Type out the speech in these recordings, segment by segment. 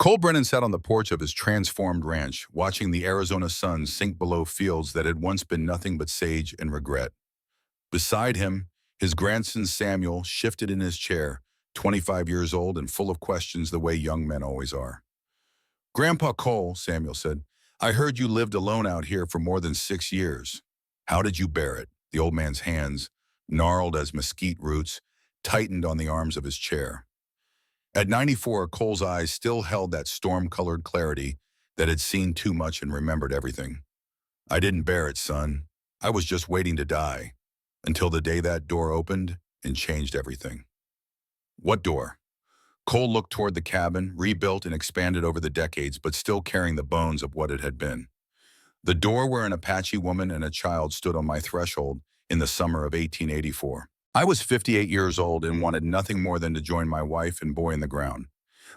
Cole Brennan sat on the porch of his transformed ranch, watching the Arizona sun sink below fields that had once been nothing but sage and regret. Beside him, his grandson Samuel shifted in his chair, 25 years old and full of questions the way young men always are. "Grandpa Cole," Samuel said, "I heard you lived alone out here for more than 6 years. How did you bear it?" The old man's hands, gnarled as mesquite roots, tightened on the arms of his chair. At 94, Cole's eyes still held that storm-colored clarity that had seen too much and remembered everything. "I didn't bear it, son. I was just waiting to die, until the day that door opened and changed everything." "What door?" Cole looked toward the cabin, rebuilt and expanded over the decades, but still carrying the bones of what it had been. "The door where an Apache woman and a child stood on my threshold in the summer of 1884. I was 58 years old and wanted nothing more than to join my wife and boy in the ground.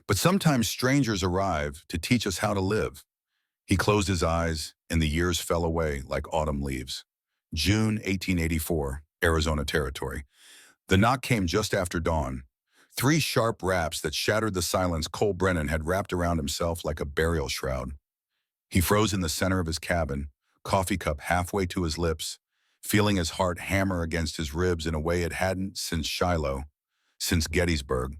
But sometimes strangers arrive to teach us how to live." He closed his eyes, and the years fell away like autumn leaves. June 1884, Arizona Territory. The knock came just after dawn. 3 sharp raps that shattered the silence Cole Brennan had wrapped around himself like a burial shroud. He froze in the center of his cabin, coffee cup halfway to his lips, feeling his heart hammer against his ribs in a way it hadn't since Shiloh, since Gettysburg,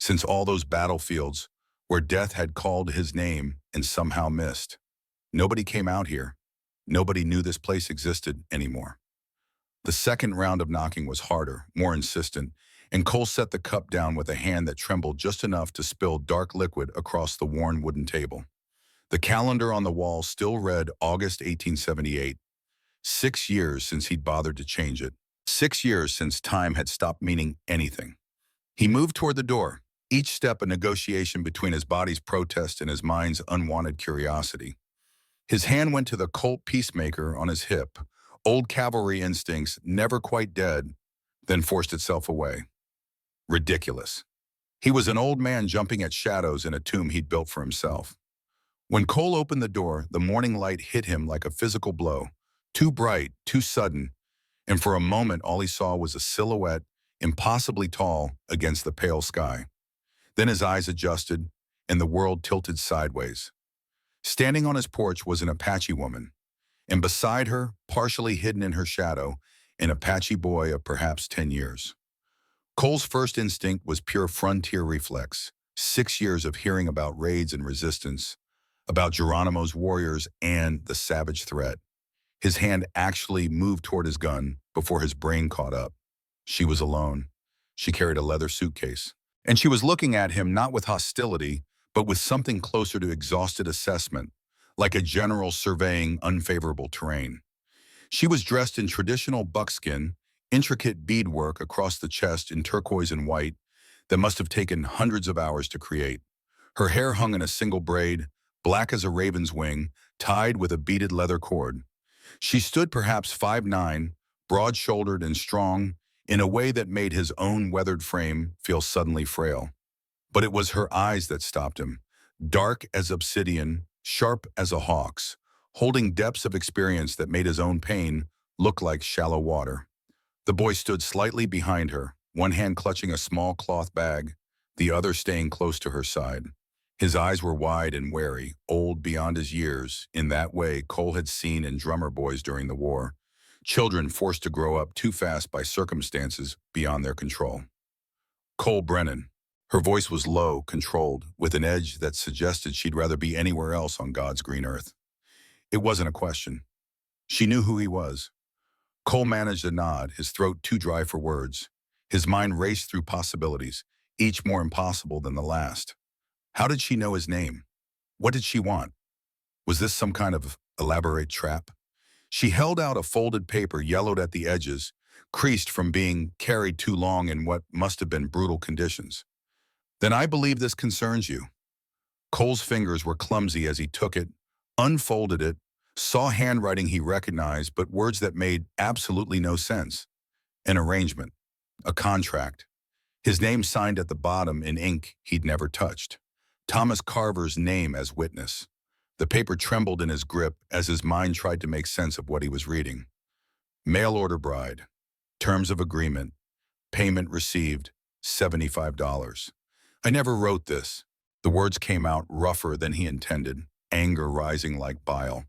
since all those battlefields where death had called his name and somehow missed. Nobody came out here. Nobody knew this place existed anymore. The second round of knocking was harder, more insistent, and Cole set the cup down with a hand that trembled just enough to spill dark liquid across the worn wooden table. The calendar on the wall still read August 1878. 6 years since he'd bothered to change it. 6 years since time had stopped meaning anything. He moved toward the door, each step a negotiation between his body's protest and his mind's unwanted curiosity. His hand went to the Colt peacemaker on his hip, old cavalry instincts never quite dead, then forced itself away. Ridiculous. He was an old man jumping at shadows in a tomb he'd built for himself. When Cole opened the door, the morning light hit him like a physical blow, too bright, too sudden, and for a moment all he saw was a silhouette, impossibly tall, against the pale sky. Then his eyes adjusted, and the world tilted sideways. Standing on his porch was an Apache woman, and beside her, partially hidden in her shadow, an Apache boy of perhaps 10 years. Cole's first instinct was pure frontier reflex, 6 years of hearing about raids and resistance, about Geronimo's warriors and the savage threat. His hand actually moved toward his gun before his brain caught up. She was alone. She carried a leather suitcase. And she was looking at him not with hostility, but with something closer to exhausted assessment, like a general surveying unfavorable terrain. She was dressed in traditional buckskin, intricate beadwork across the chest in turquoise and white that must have taken hundreds of hours to create. Her hair hung in a single braid, black as a raven's wing, tied with a beaded leather cord. She stood perhaps 5'9", broad-shouldered and strong, in a way that made his own weathered frame feel suddenly frail. But it was her eyes that stopped him, dark as obsidian, sharp as a hawk's, holding depths of experience that made his own pain look like shallow water. The boy stood slightly behind her, one hand clutching a small cloth bag, the other staying close to her side. His eyes were wide and wary, old beyond his years, in that way Cole had seen in drummer boys during the war, children forced to grow up too fast by circumstances beyond their control. "Cole Brennan." Her voice was low, controlled, with an edge that suggested she'd rather be anywhere else on God's green earth. It wasn't a question. She knew who he was. Cole managed a nod, his throat too dry for words. His mind raced through possibilities, each more impossible than the last. How did she know his name? What did she want? Was this some kind of elaborate trap? She held out a folded paper yellowed at the edges, creased from being carried too long in what must have been brutal conditions. "Then I believe this concerns you." Cole's fingers were clumsy as he took it, unfolded it, saw handwriting he recognized, but words that made absolutely no sense. An arrangement. A contract. His name signed at the bottom in ink he'd never touched. Thomas Carver's name as witness. The paper trembled in his grip as his mind tried to make sense of what he was reading. Mail order bride. Terms of agreement. Payment received, $75. "I never wrote this." The words came out rougher than he intended, anger rising like bile.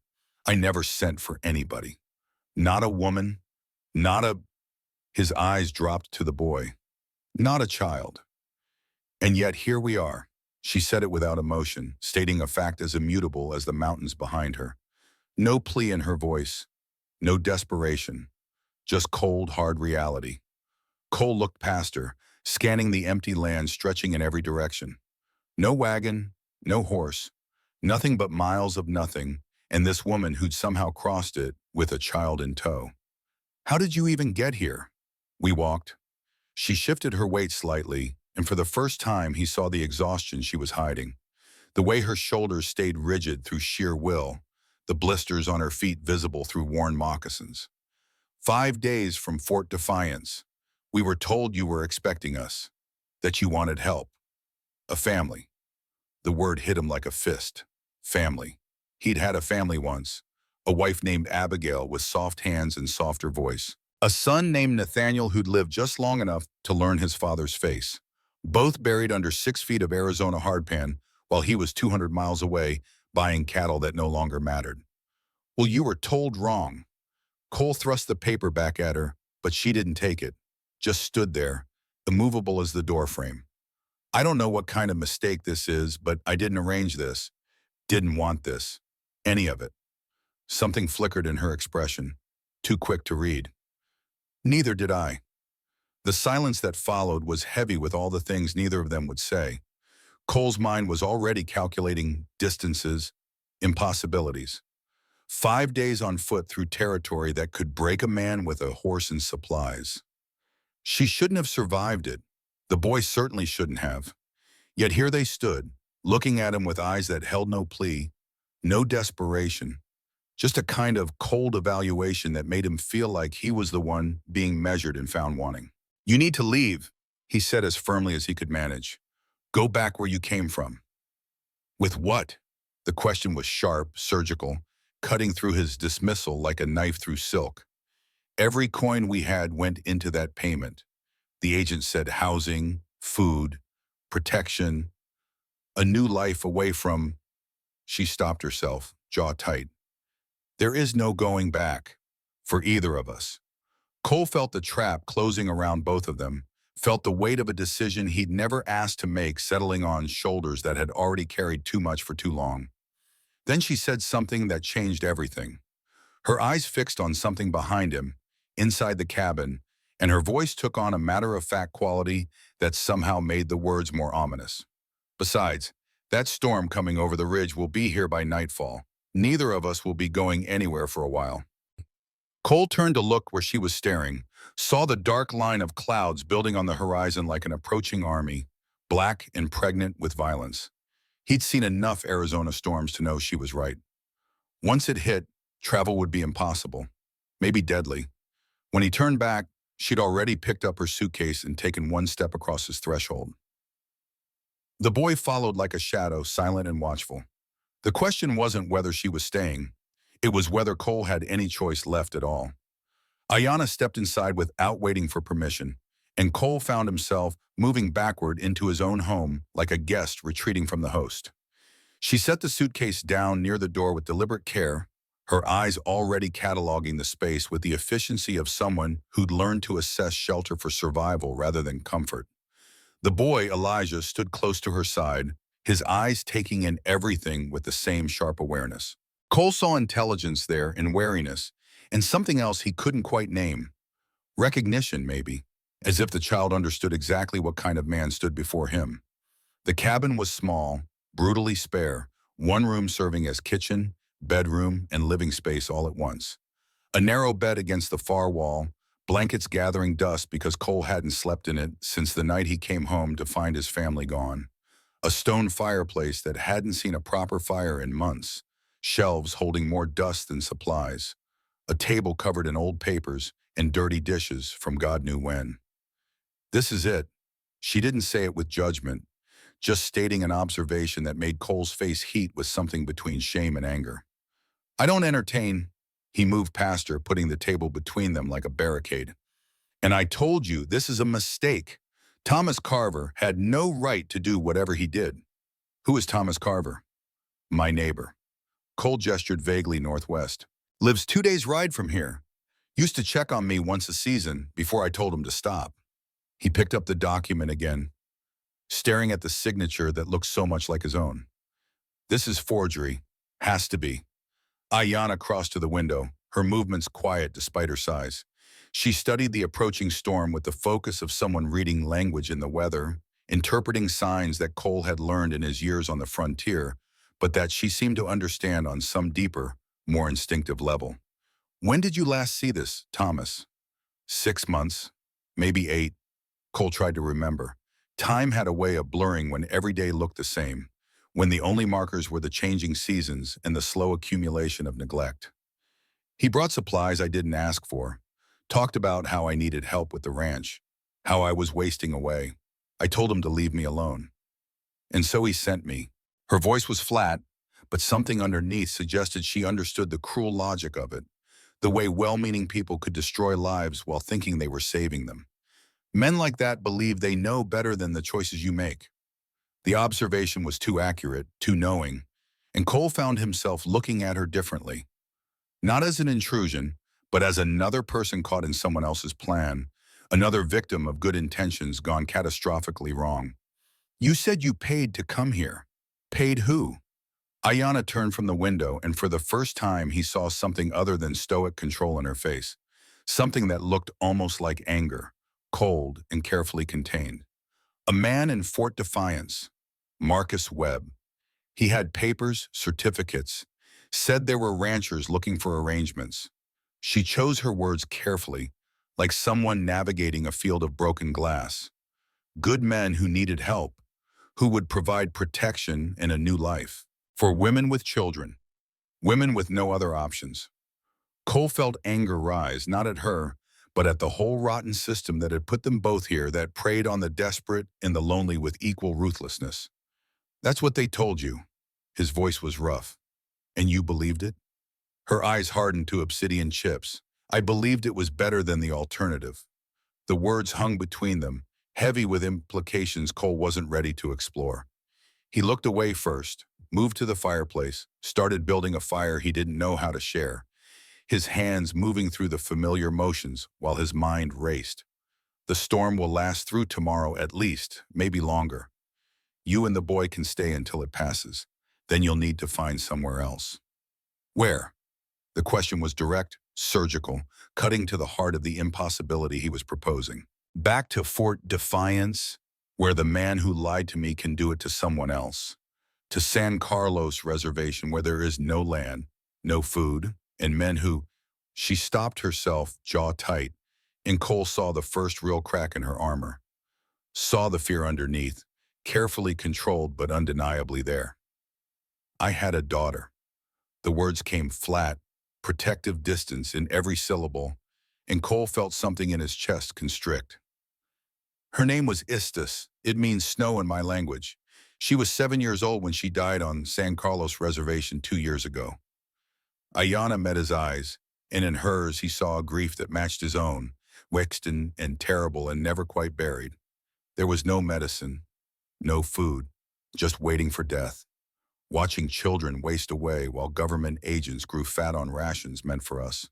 I never sent for anybody. Not a woman, not a... His eyes dropped to the boy. Not a child. And yet here we are. She said it without emotion, stating a fact as immutable as the mountains behind her. No plea in her voice, no desperation, just cold, hard reality. Cole looked past her, scanning the empty land stretching in every direction. No wagon, no horse, nothing but miles of nothing, and this woman who'd somehow crossed it with a child in tow. How did you even get here? We walked. She shifted her weight slightly, and for the first time he saw the exhaustion she was hiding. The way her shoulders stayed rigid through sheer will, the blisters on her feet visible through worn moccasins. 5 days from Fort Defiance. We were told you were expecting us, that you wanted help. A family. The word hit him like a fist. Family. He'd had a family once. A wife named Abigail with soft hands and softer voice. A son named Nathaniel who'd lived just long enough to learn his father's face. Both buried under 6 feet of Arizona hardpan while he was 200 miles away buying cattle that no longer mattered. Well, you were told wrong. Cole thrust the paper back at her, but she didn't take it. Just stood there, immovable as the doorframe. I don't know what kind of mistake this is, but I didn't arrange this. Didn't want this. Any of it. Something flickered in her expression. Too quick to read. Neither did I. The silence that followed was heavy with all the things neither of them would say. Cole's mind was already calculating distances, impossibilities. 5 days on foot through territory that could break a man with a horse and supplies. She shouldn't have survived it. The boy certainly shouldn't have. Yet here they stood, looking at him with eyes that held no plea, no desperation, just a kind of cold evaluation that made him feel like he was the one being measured and found wanting. You need to leave, he said as firmly as he could manage. Go back where you came from. With what? The question was sharp, surgical, cutting through his dismissal like a knife through silk. Every coin we had went into that payment. The agent said housing, food, protection, a new life away from... She stopped herself, jaw tight. There is no going back, for either of us. Cole felt the trap closing around both of them, felt the weight of a decision he'd never asked to make settling on shoulders that had already carried too much for too long. Then she said something that changed everything. Her eyes fixed on something behind him, inside the cabin, and her voice took on a matter-of-fact quality that somehow made the words more ominous. Besides, that storm coming over the ridge will be here by nightfall. Neither of us will be going anywhere for a while. Cole turned to look where she was staring, saw the dark line of clouds building on the horizon like an approaching army, black and pregnant with violence. He'd seen enough Arizona storms to know she was right. Once it hit, travel would be impossible, maybe deadly. When he turned back, she'd already picked up her suitcase and taken one step across his threshold. The boy followed like a shadow, silent and watchful. The question wasn't whether she was staying. It was whether Cole had any choice left at all. Ayanna stepped inside without waiting for permission, and Cole found himself moving backward into his own home like a guest retreating from the host. She set the suitcase down near the door with deliberate care, her eyes already cataloging the space with the efficiency of someone who'd learned to assess shelter for survival rather than comfort. The boy, Elijah, stood close to her side, his eyes taking in everything with the same sharp awareness. Cole saw intelligence there and wariness, and something else he couldn't quite name. Recognition, maybe, as if the child understood exactly what kind of man stood before him. The cabin was small, brutally spare, one room serving as kitchen, bedroom, and living space all at once. A narrow bed against the far wall, blankets gathering dust because Cole hadn't slept in it since the night he came home to find his family gone. A stone fireplace that hadn't seen a proper fire in months, shelves holding more dust than supplies, a table covered in old papers and dirty dishes from God knew when. This is it. She didn't say it with judgment, just stating an observation that made Cole's face heat with something between shame and anger. I don't entertain. He moved past her, putting the table between them like a barricade. And I told you, this is a mistake. Thomas Carver had no right to do whatever he did. Who is Thomas Carver? My neighbor. Cole gestured vaguely northwest. Lives 2 days' ride from here. Used to check on me once a season before I told him to stop. He picked up the document again, staring at the signature that looked so much like his own. This is forgery. Has to be. Ayanna crossed to the window, her movements quiet despite her size. She studied the approaching storm with the focus of someone reading language in the weather, interpreting signs that Cole had learned in his years on the frontier, but that she seemed to understand on some deeper, more instinctive level. When did you last see this, Thomas? 6 months, maybe 8. Cole tried to remember. Time had a way of blurring when every day looked the same, when the only markers were the changing seasons and the slow accumulation of neglect. He brought supplies I didn't ask for, talked about how I needed help with the ranch, how I was wasting away. I told him to leave me alone. And so he sent me. Her voice was flat, but something underneath suggested she understood the cruel logic of it, the way well-meaning people could destroy lives while thinking they were saving them. Men like that believe they know better than the choices you make. The observation was too accurate, too knowing, and Cole found himself looking at her differently. Not as an intrusion, but as another person caught in someone else's plan, another victim of good intentions gone catastrophically wrong. You said you paid to come here. Paid who? Ayanna turned from the window, and for the first time he saw something other than stoic control in her face, something that looked almost like anger, cold and carefully contained. A man in Fort Defiance, Marcus Webb. He had papers, certificates, said there were ranchers looking for arrangements. She chose her words carefully, like someone navigating a field of broken glass. Good men who needed help, who would provide protection and a new life. For women with children, women with no other options. Cole felt anger rise, not at her, but at the whole rotten system that had put them both here, that preyed on the desperate and the lonely with equal ruthlessness. That's what they told you. His voice was rough. And you believed it? Her eyes hardened to obsidian chips. I believed it was better than the alternative. The words hung between them, heavy with implications Cole wasn't ready to explore. He looked away first, moved to the fireplace, started building a fire he didn't know how to share, his hands moving through the familiar motions while his mind raced. The storm will last through tomorrow at least, maybe longer. You and the boy can stay until it passes. Then you'll need to find somewhere else. Where? The question was direct, surgical, cutting to the heart of the impossibility he was proposing. Back to Fort Defiance, where the man who lied to me can do it to someone else. To San Carlos Reservation, where there is no land, no food, and men who... She stopped herself, jaw tight, and Cole saw the first real crack in her armor. Saw the fear underneath, carefully controlled but undeniably there. I had a daughter. The words came flat, protective distance in every syllable, and Cole felt something in his chest constrict. Her name was Istis. It means snow in my language. She was 7 years old when she died on San Carlos Reservation 2 years ago. Ayanna met his eyes, and in hers he saw a grief that matched his own, waxed and terrible and never quite buried. There was no medicine, no food, just waiting for death. Watching children waste away while government agents grew fat on rations meant for us.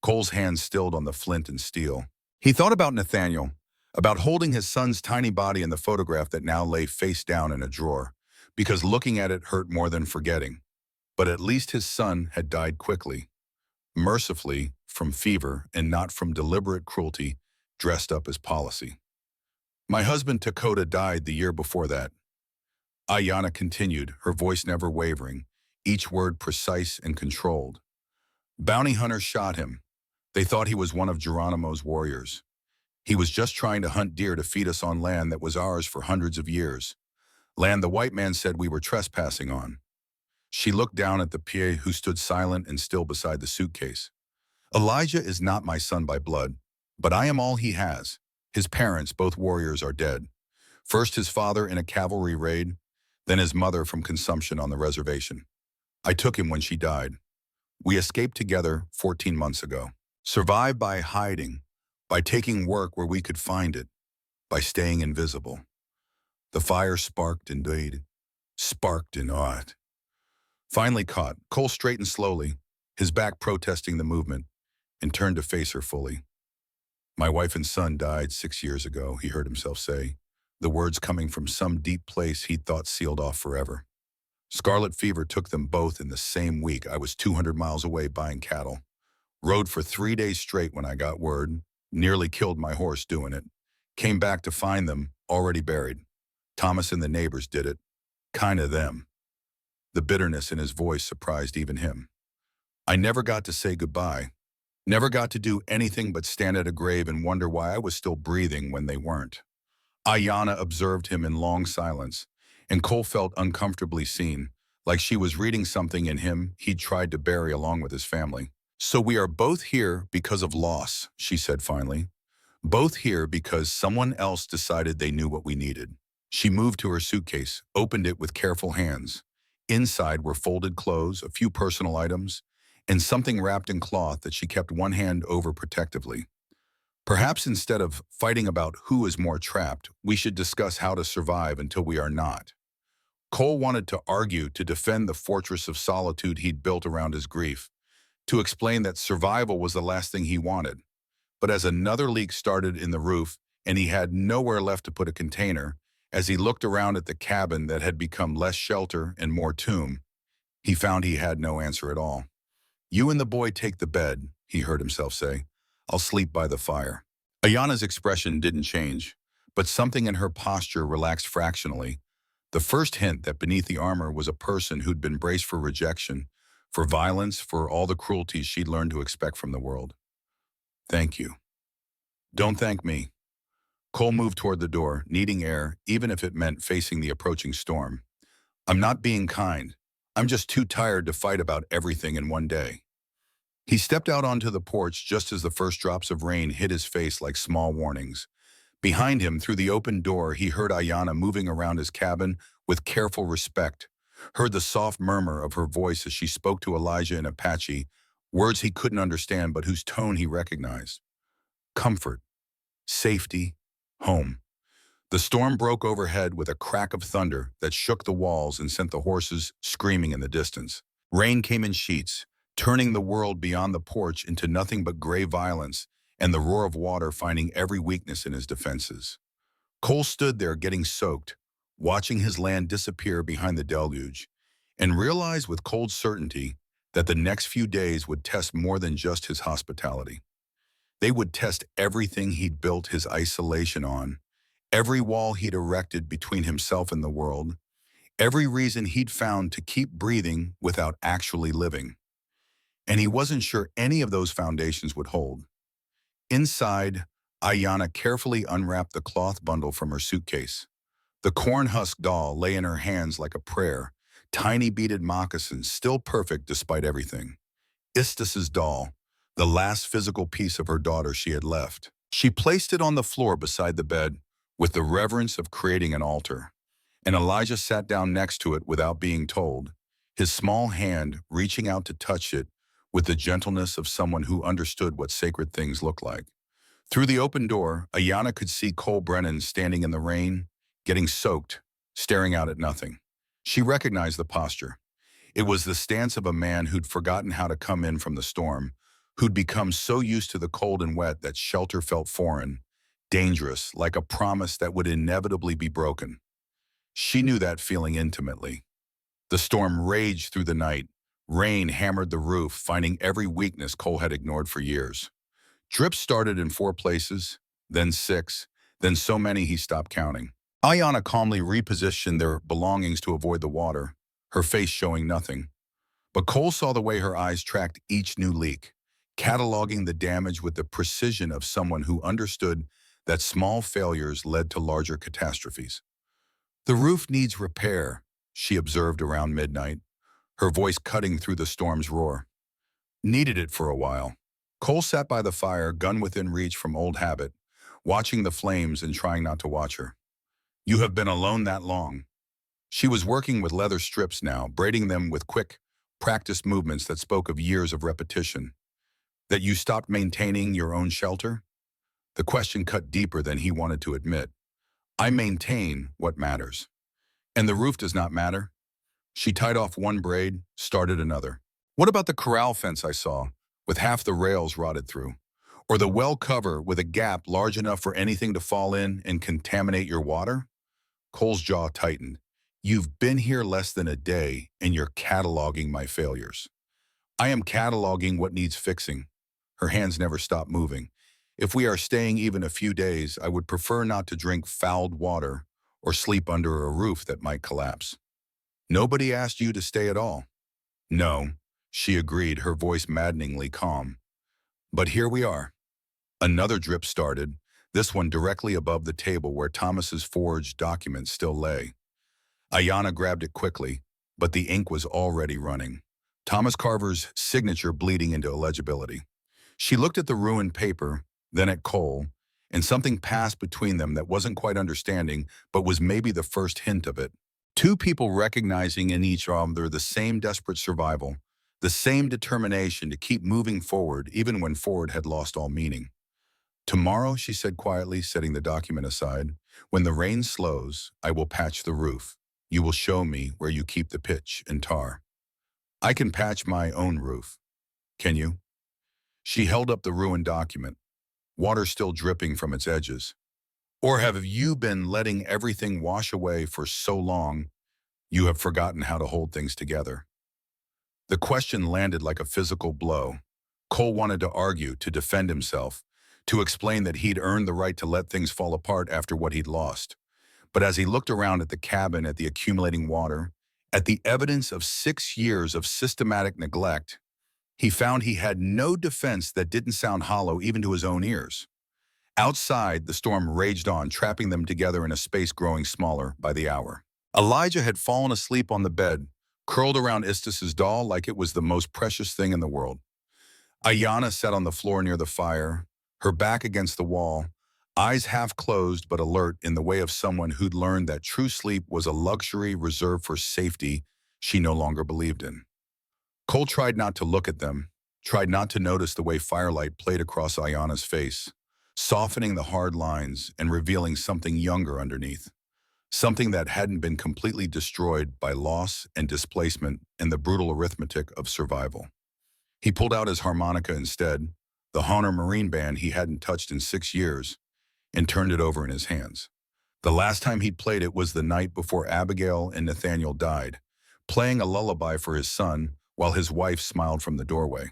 Cole's hands stilled on the flint and steel. He thought about Nathaniel, about holding his son's tiny body in the photograph that now lay face down in a drawer, because looking at it hurt more than forgetting. But at least his son had died quickly, mercifully, from fever and not from deliberate cruelty dressed up as policy. My husband Dakota died the year before that. Ayanna continued, her voice never wavering, each word precise and controlled. Bounty hunters shot him. They thought he was one of Geronimo's warriors. He was just trying to hunt deer to feed us on land that was ours for hundreds of years. Land the white man said we were trespassing on. She looked down at the PA who stood silent and still beside the suitcase. Elijah is not my son by blood, but I am all he has. His parents, both warriors, are dead. First his father in a cavalry raid, then his mother from consumption on the reservation. I took him when she died. We escaped together 14 months ago. Survived by hiding, by taking work where we could find it, by staying invisible. The fire sparked and died. sparked and awed. Finally caught, Cole straightened slowly, his back protesting the movement, and turned to face her fully. "My wife and son died 6 years ago," he heard himself say, the words coming from some deep place he'd thought sealed off forever. "Scarlet fever took them both in the same week. I was 200 miles away buying cattle. Rode for 3 days straight when I got word. Nearly killed my horse doing it. Came back to find them already buried. Thomas and the neighbors did it. Kinda them." The bitterness in his voice surprised even him. "I never got to say goodbye. Never got to do anything but stand at a grave and wonder why I was still breathing when they weren't." Ayanna observed him in long silence, and Cole felt uncomfortably seen, like she was reading something in him he'd tried to bury along with his family. "So we are both here because of loss," she said finally. "Both here because someone else decided they knew what we needed." She moved to her suitcase, opened it with careful hands. Inside were folded clothes, a few personal items, and something wrapped in cloth that she kept one hand over protectively. "Perhaps instead of fighting about who is more trapped, we should discuss how to survive until we are not." Cole wanted to argue to defend the fortress of solitude he'd built around his grief, to explain that survival was the last thing he wanted. But as another leak started in the roof and he had nowhere left to put a container, as he looked around at the cabin that had become less shelter and more tomb, he found he had no answer at all. "You and the boy take the bed," he heard himself say. "I'll sleep by the fire." Ayanna's expression didn't change, but something in her posture relaxed fractionally, the first hint that beneath the armor was a person who'd been braced for rejection, for violence, for all the cruelties she'd learned to expect from the world. "Thank you." "Don't thank me." Cole moved toward the door, needing air, even if it meant facing the approaching storm. "I'm not being kind. I'm just too tired to fight about everything in one day." He stepped out onto the porch just as the first drops of rain hit his face like small warnings. Behind him, through the open door, he heard Ayanna moving around his cabin with careful respect, heard the soft murmur of her voice as she spoke to Elijah in Apache, words he couldn't understand but whose tone he recognized. Comfort, safety, home. The storm broke overhead with a crack of thunder that shook the walls and sent the horses screaming in the distance. Rain came in sheets, turning the world beyond the porch into nothing but gray violence and the roar of water finding every weakness in his defenses. Cole stood there getting soaked, watching his land disappear behind the deluge, and realized with cold certainty that the next few days would test more than just his hospitality. They would test everything he'd built his isolation on, every wall he'd erected between himself and the world, every reason he'd found to keep breathing without actually living. And he wasn't sure any of those foundations would hold. Inside, Ayanna carefully unwrapped the cloth bundle from her suitcase. The corn-husk doll lay in her hands like a prayer, tiny beaded moccasins still perfect despite everything. Istis's doll, the last physical piece of her daughter she had left. She placed it on the floor beside the bed with the reverence of creating an altar, and Elijah sat down next to it without being told, his small hand reaching out to touch it with the gentleness of someone who understood what sacred things look like. Through the open door, Ayanna could see Cole Brennan standing in the rain, getting soaked, staring out at nothing. She recognized the posture. It was the stance of a man who'd forgotten how to come in from the storm, who'd become so used to the cold and wet that shelter felt foreign, dangerous, like a promise that would inevitably be broken. She knew that feeling intimately. The storm raged through the night. Rain hammered the roof, finding every weakness Cole had ignored for years. Drips started in 4 places, then 6, then so many he stopped counting. Ayanna calmly repositioned their belongings to avoid the water, her face showing nothing. But Cole saw the way her eyes tracked each new leak, cataloging the damage with the precision of someone who understood that small failures led to larger catastrophes. "The roof needs repair," she observed around midnight, her voice cutting through the storm's roar. Needed it for a while. Cole sat by the fire, gun within reach from old habit, watching the flames and trying not to watch her. "You have been alone that long." She was working with leather strips now, braiding them with quick, practiced movements that spoke of years of repetition. "That you stopped maintaining your own shelter?" The question cut deeper than he wanted to admit. "I maintain what matters." And the roof does not matter? She tied off one braid, started another. What about the corral fence I saw, with half the rails rotted through? Or the well cover with a gap large enough for anything to fall in and contaminate your water? Cole's jaw tightened. You've been here less than a day, and you're cataloging my failures. I am cataloging what needs fixing. Her hands never stopped moving. If we are staying even a few days, I would prefer not to drink fouled water or sleep under a roof that might collapse. Nobody asked you to stay at all. No, she agreed, her voice maddeningly calm. But here we are. Another drip started, this one directly above the table where Thomas's forged document still lay. Ayanna grabbed it quickly, but the ink was already running. Thomas Carver's signature bleeding into illegibility. She looked at the ruined paper, then at Cole, and something passed between them that wasn't quite understanding, but was maybe the first hint of it. Two people recognizing in each other the same desperate survival, the same determination to keep moving forward even when forward had lost all meaning. Tomorrow, she said quietly, setting the document aside, when the rain slows, I will patch the roof. You will show me where you keep the pitch and tar. I can patch my own roof. Can you? She held up the ruined document, water still dripping from its edges. Or have you been letting everything wash away for so long, you have forgotten how to hold things together? The question landed like a physical blow. Cole wanted to argue, to defend himself, to explain that he'd earned the right to let things fall apart after what he'd lost. But as he looked around at the cabin, at the accumulating water, at the evidence of 6 years of systematic neglect, he found he had no defense that didn't sound hollow even to his own ears. Outside, the storm raged on, trapping them together in a space growing smaller by the hour. Elijah had fallen asleep on the bed, curled around Istis's doll like it was the most precious thing in the world. Ayanna sat on the floor near the fire, her back against the wall, eyes half closed but alert in the way of someone who'd learned that true sleep was a luxury reserved for safety she no longer believed in. Cole tried not to look at them, tried not to notice the way firelight played across Ayanna's face, softening the hard lines and revealing something younger underneath, something that hadn't been completely destroyed by loss and displacement and the brutal arithmetic of survival. He pulled out his harmonica instead, the Honor Marine Band he hadn't touched in 6 years, and turned it over in his hands. The last time he'd played it was the night before Abigail and Nathaniel died, playing a lullaby for his son while his wife smiled from the doorway.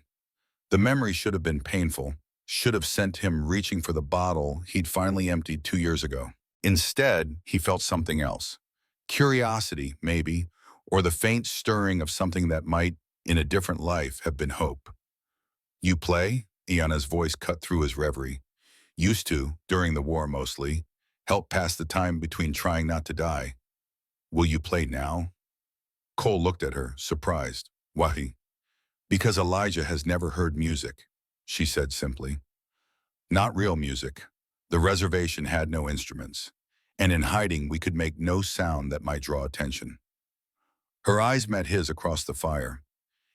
The memory should have been painful, should have sent him reaching for the bottle he'd finally emptied 2 years ago. Instead, he felt something else. Curiosity, maybe, or the faint stirring of something that might, in a different life, have been hope. You play? Iana's voice cut through his reverie. Used to, during the war mostly, help pass the time between trying not to die. Will you play now? Cole looked at her, surprised. Why? Because Elijah has never heard music, she said simply. Not real music. The reservation had no instruments, and in hiding we could make no sound that might draw attention. Her eyes met his across the fire.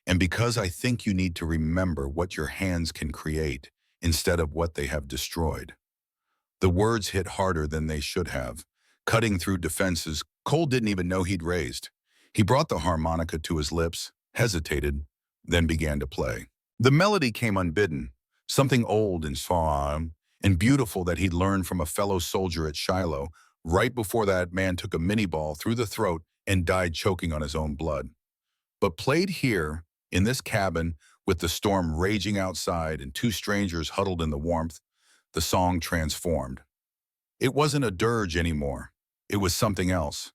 And because I think you need to remember what your hands can create instead of what they have destroyed. The words hit harder than they should have, cutting through defenses Cole didn't even know he'd raised. He brought the harmonica to his lips, hesitated, then began to play. The melody came unbidden, something old and solemn and beautiful that he'd learned from a fellow soldier at Shiloh right before that man took a mini ball through the throat and died choking on his own blood. But played here, in this cabin, with the storm raging outside and 2 strangers huddled in the warmth, the song transformed. It wasn't a dirge anymore. It was something else.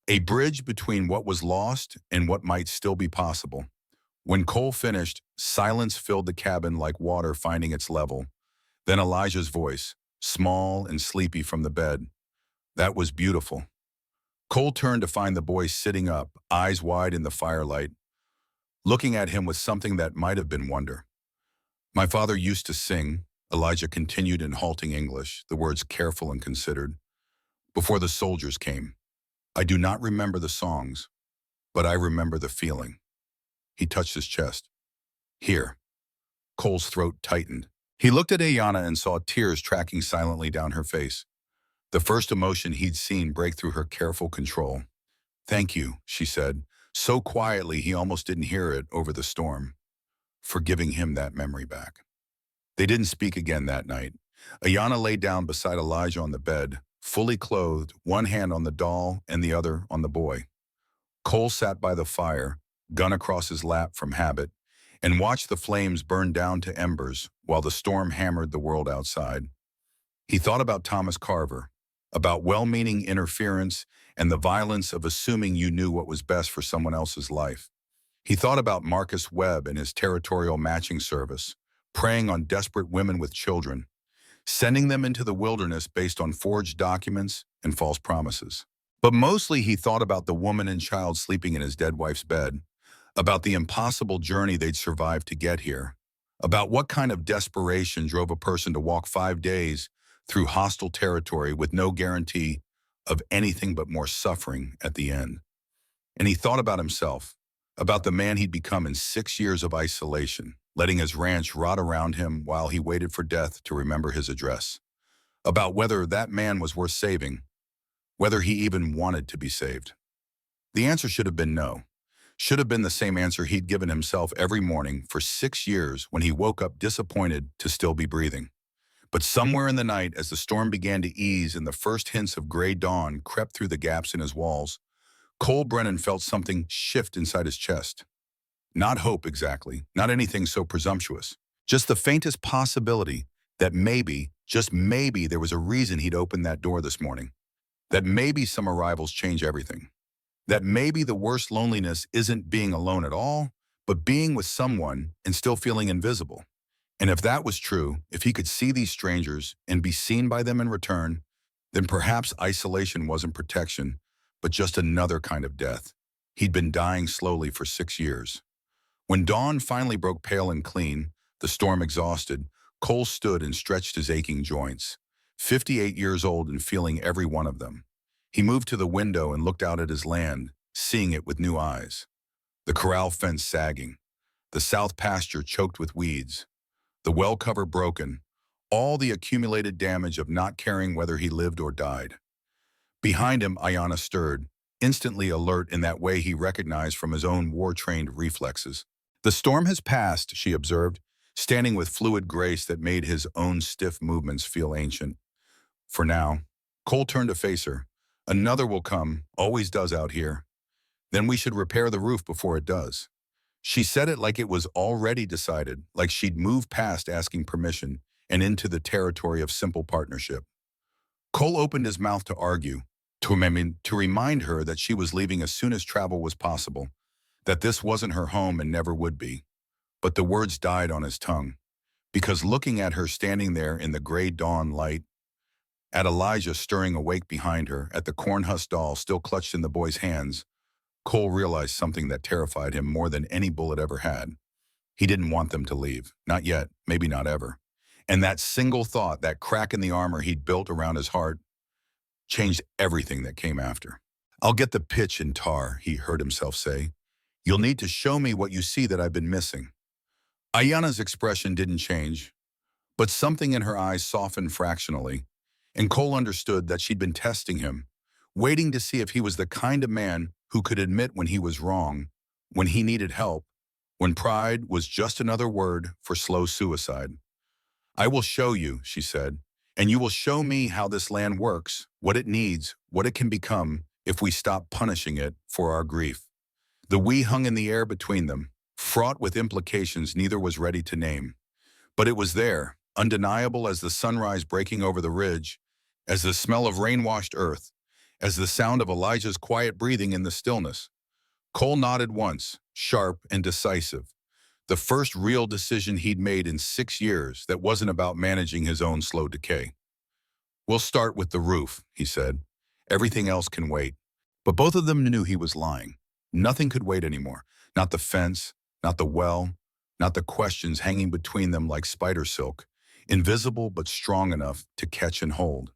A bridge between what was lost and what might still be possible. When Cole finished, silence filled the cabin like water finding its level. Then Elijah's voice, small and sleepy from the bed. That was beautiful. Cole turned to find the boy sitting up, eyes wide in the firelight, looking at him with something that might have been wonder. My father used to sing, Elijah continued in halting English, the words careful and considered, before the soldiers came. I do not remember the songs, but I remember the feeling. He touched his chest. Here. Cole's throat tightened. He looked at Ayanna and saw tears tracking silently down her face. The first emotion he'd seen break through her careful control. Thank you, she said, so quietly he almost didn't hear it over the storm, for giving him that memory back. They didn't speak again that night. Ayana lay down beside Elijah on the bed, fully clothed, one hand on the doll and the other on the boy. Cole sat by the fire, gun across his lap from habit, and watched the flames burn down to embers while the storm hammered the world outside. He thought about Thomas Carver, about well-meaning interference and the violence of assuming you knew what was best for someone else's life. He thought about Marcus Webb and his territorial matching service, preying on desperate women with children, sending them into the wilderness based on forged documents and false promises. But mostly he thought about the woman and child sleeping in his dead wife's bed, about the impossible journey they'd survived to get here, about what kind of desperation drove a person to walk 5 days through hostile territory with no guarantee of anything but more suffering at the end. And he thought about himself, about the man he'd become in 6 years of isolation, letting his ranch rot around him while he waited for death to remember his address, about whether that man was worth saving, whether he even wanted to be saved. The answer should have been no. Should have been the same answer he'd given himself every morning for 6 years when he woke up disappointed to still be breathing. But somewhere in the night, as the storm began to ease and the first hints of gray dawn crept through the gaps in his walls, Cole Brennan felt something shift inside his chest. Not hope exactly, not anything so presumptuous, just the faintest possibility that maybe, just maybe, there was a reason he'd opened that door this morning. That maybe some arrivals change everything. That maybe the worst loneliness isn't being alone at all, but being with someone and still feeling invisible. And if that was true, if he could see these strangers and be seen by them in return, then perhaps isolation wasn't protection, but just another kind of death. He'd been dying slowly for 6 years. When dawn finally broke pale and clean, the storm exhausted, Cole stood and stretched his aching joints. 58 years old and feeling every one of them. He moved to the window and looked out at his land, seeing it with new eyes. The corral fence sagging, the south pasture choked with weeds, the well cover broken, all the accumulated damage of not caring whether he lived or died. Behind him, Ayana stirred, instantly alert in that way he recognized from his own war-trained reflexes. The storm has passed, she observed, standing with fluid grace that made his own stiff movements feel ancient. For now, Cole turned to face her. Another will come, always does out here. Then we should repair the roof before it does. She said it like it was already decided, like she'd moved past asking permission and into the territory of simple partnership. Cole opened his mouth to argue, to remind her that she was leaving as soon as travel was possible, that this wasn't her home and never would be. But the words died on his tongue, because looking at her standing there in the gray dawn light, at Elijah stirring awake behind her, at the corn-husk doll still clutched in the boy's hands, Cole realized something that terrified him more than any bullet ever had. He didn't want them to leave. Not yet, maybe not ever. And that single thought, that crack in the armor he'd built around his heart, changed everything that came after. "I'll get the pitch and tar," he heard himself say. "You'll need to show me what you see that I've been missing." Ayana's expression didn't change, but something in her eyes softened fractionally, and Cole understood that she'd been testing him, waiting to see if he was the kind of man who could admit when he was wrong, when he needed help, when pride was just another word for slow suicide. "I will show you," she said, "and you will show me how this land works, what it needs, what it can become if we stop punishing it for our grief." The we hung in the air between them, fraught with implications neither was ready to name. But it was there, undeniable as the sunrise breaking over the ridge, as the smell of rain-washed earth, as the sound of Elijah's quiet breathing in the stillness. Cole nodded once, sharp and decisive. The first real decision he'd made in 6 years that wasn't about managing his own slow decay. "We'll start with the roof," he said. "Everything else can wait." But both of them knew he was lying. Nothing could wait anymore. Not the fence, not the well, not the questions hanging between them like spider silk, invisible but strong enough to catch and hold.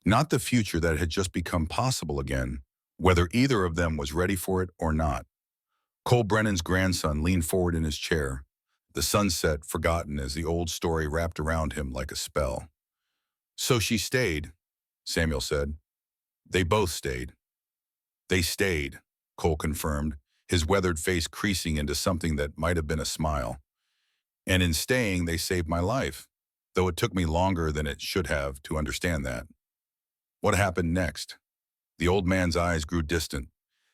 Not the future that had just become possible again, whether either of them was ready for it or not. Cole Brennan's grandson leaned forward in his chair, the sunset forgotten as the old story wrapped around him like a spell. "So she stayed," Samuel said. "They both stayed." They stayed, Cole confirmed, his weathered face creasing into something that might have been a smile. And in staying, they saved my life, though it took me longer than it should have to understand that. What happened next? The old man's eyes grew distant,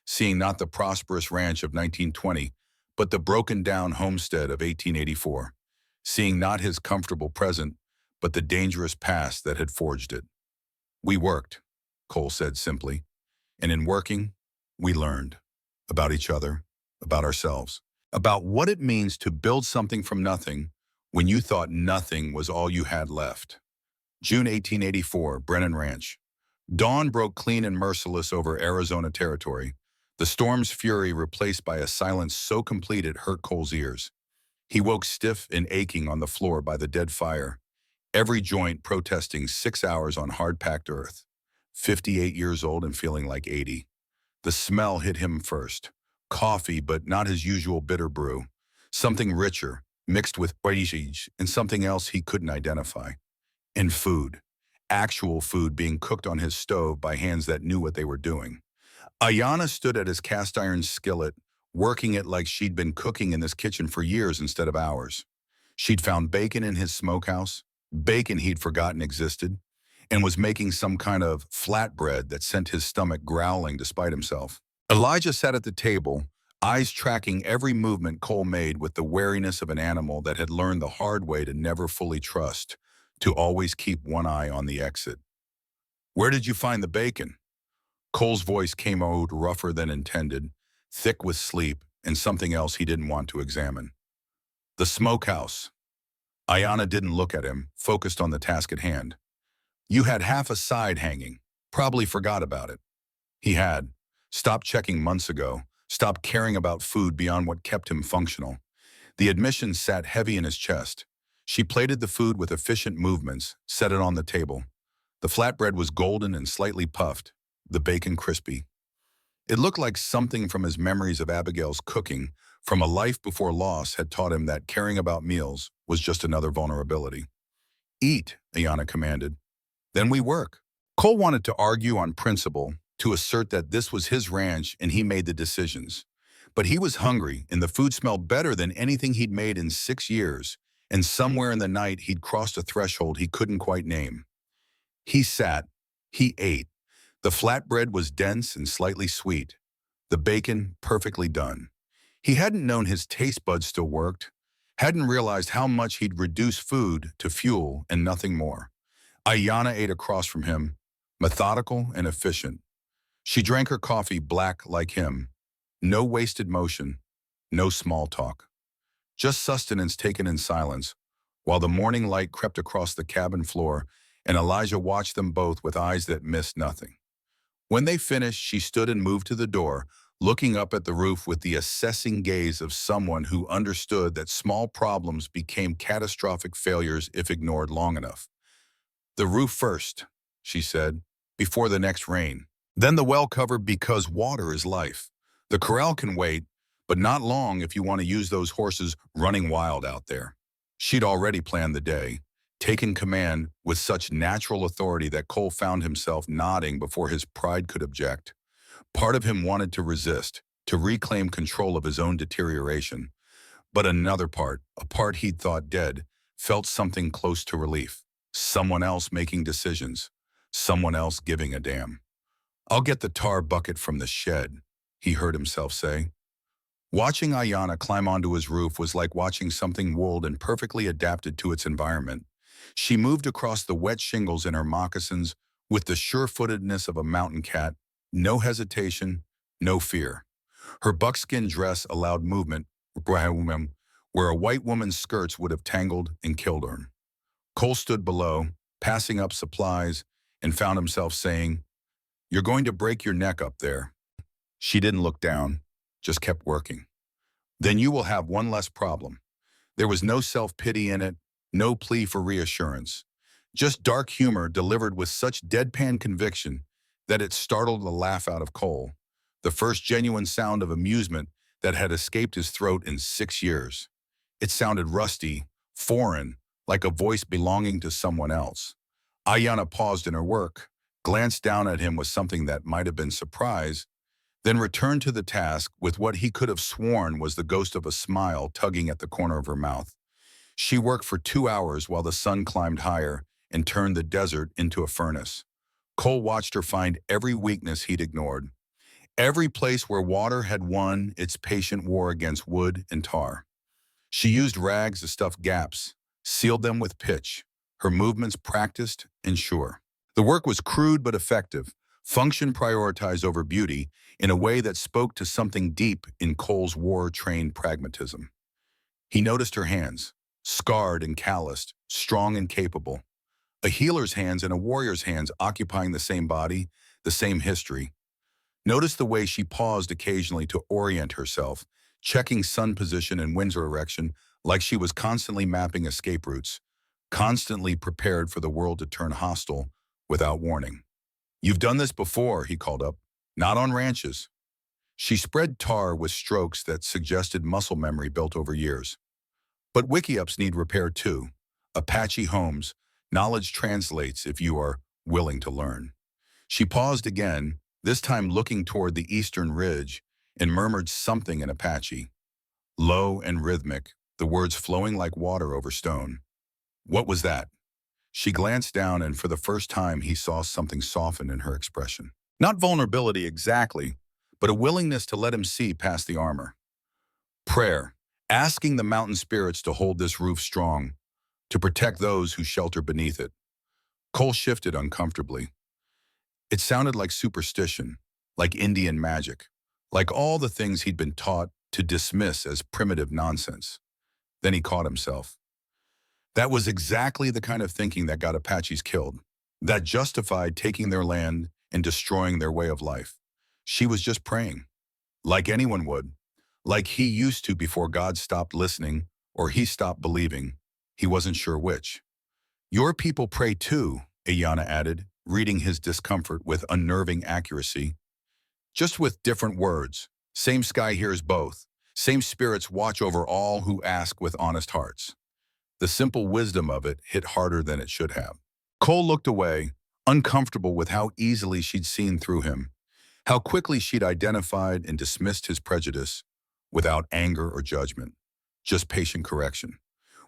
seeing not the prosperous ranch of 1920, but the broken-down homestead of 1884, seeing not his comfortable present, but the dangerous past that had forged it. We worked, Cole said simply, and in working, we learned about each other, about ourselves, about what it means to build something from nothing when you thought nothing was all you had left. June 1884, Brennan Ranch. Dawn broke clean and merciless over Arizona territory, the storm's fury replaced by a silence so complete it hurt Cole's ears. He woke stiff and aching on the floor by the dead fire, every joint protesting 6 hours on hard-packed earth. 58 years old and feeling like 80. The smell hit him first. Coffee, but not his usual bitter brew. Something richer, mixed with prestige, and something else he couldn't identify. And food. Actual food being cooked on his stove by hands that knew what they were doing. Ayanna stood at his cast-iron skillet, working it like she'd been cooking in this kitchen for years instead of hours. She'd found bacon in his smokehouse, bacon he'd forgotten existed, and was making some kind of flatbread that sent his stomach growling despite himself. Elijah sat at the table, eyes tracking every movement Cole made with the wariness of an animal that had learned the hard way to never fully trust, to always keep one eye on the exit. "Where did you find the bacon?" Cole's voice came out rougher than intended, thick with sleep and something else he didn't want to examine. "The smokehouse." Ayanna didn't look at him, focused on the task at hand. "You had half a side hanging. Probably forgot about it." He had. Stopped checking months ago, stopped caring about food beyond what kept him functional. The admission sat heavy in his chest. She plated the food with efficient movements, set it on the table. The flatbread was golden and slightly puffed, the bacon crispy. It looked like something from his memories of Abigail's cooking, from a life before loss had taught him that caring about meals was just another vulnerability. "Eat," Ayanna commanded. "Then we work." Cole wanted to argue on principle, to assert that this was his ranch and he made the decisions. But he was hungry, and the food smelled better than anything he'd made in 6 years, and somewhere in the night he'd crossed a threshold he couldn't quite name. He sat. He ate. The flatbread was dense and slightly sweet. The bacon perfectly done. He hadn't known his taste buds still worked, hadn't realized how much he'd reduced food to fuel and nothing more. Ayanna ate across from him, methodical and efficient. She drank her coffee black like him. No wasted motion, no small talk. Just sustenance taken in silence, while the morning light crept across the cabin floor and Elijah watched them both with eyes that missed nothing. When they finished, she stood and moved to the door, looking up at the roof with the assessing gaze of someone who understood that small problems became catastrophic failures if ignored long enough. "The roof first," she said, "before the next rain. Then the well cover because water is life. The corral can wait, but not long if you want to use those horses running wild out there." She'd already planned the day, taken command with such natural authority that Cole found himself nodding before his pride could object. Part of him wanted to resist, to reclaim control of his own deterioration. But another part, a part he'd thought dead, felt something close to relief. Someone else making decisions. Someone else giving a damn. "I'll get the tar bucket from the shed," he heard himself say. Watching Ayanna climb onto his roof was like watching something wooled and perfectly adapted to its environment. She moved across the wet shingles in her moccasins with the sure-footedness of a mountain cat, no hesitation, no fear. Her buckskin dress allowed movement where a white woman's skirts would have tangled and killed her. Cole stood below, passing up supplies, and found himself saying, "You're going to break your neck up there." She didn't look down, just kept working. "Then you will have one less problem." There was no self-pity in it, no plea for reassurance. Just dark humor delivered with such deadpan conviction that it startled a laugh out of Cole, the first genuine sound of amusement that had escaped his throat in 6 years. It sounded rusty, foreign, like a voice belonging to someone else. Ayanna paused in her work, glanced down at him with something that might have been surprise, then returned to the task with what he could have sworn was the ghost of a smile tugging at the corner of her mouth. She worked for 2 hours while the sun climbed higher and turned the desert into a furnace. Cole watched her find every weakness he'd ignored, every place where water had won its patient war against wood and tar. She used rags to stuff gaps, sealed them with pitch, her movements practiced and sure. The work was crude but effective, function prioritized over beauty in a way that spoke to something deep in Cole's war-trained pragmatism. He noticed her hands, scarred and calloused, strong and capable. A healer's hands and a warrior's hands occupying the same body, the same history. Notice the way she paused occasionally to orient herself, checking sun position and wind direction like she was constantly mapping escape routes, constantly prepared for the world to turn hostile without warning. "You've done this before," he called up. "Not on ranches." She spread tar with strokes that suggested muscle memory built over years. "But wiki-ups need repair too. Apache homes, knowledge translates if you are willing to learn." She paused again, this time looking toward the eastern ridge, and murmured something in Apache. Low and rhythmic, the words flowing like water over stone. "What was that?" She glanced down, and for the first time he saw something soften in her expression. Not vulnerability exactly, but a willingness to let him see past the armor. "Prayer, asking the mountain spirits to hold this roof strong, to protect those who shelter beneath it." Cole shifted uncomfortably. It sounded like superstition, like Indian magic, like all the things he'd been taught to dismiss as primitive nonsense. Then he caught himself. That was exactly the kind of thinking that got Apaches killed, that justified taking their land and destroying their way of life. She was just praying, like anyone would, like he used to before God stopped listening or he stopped believing. He wasn't sure which. "Your people pray too," Ayana added, reading his discomfort with unnerving accuracy. "Just with different words. Same sky hears both. Same spirits watch over all who ask with honest hearts." The simple wisdom of it hit harder than it should have. Cole looked away, uncomfortable with how easily she'd seen through him, how quickly she'd identified and dismissed his prejudice without anger or judgment, just patient correction.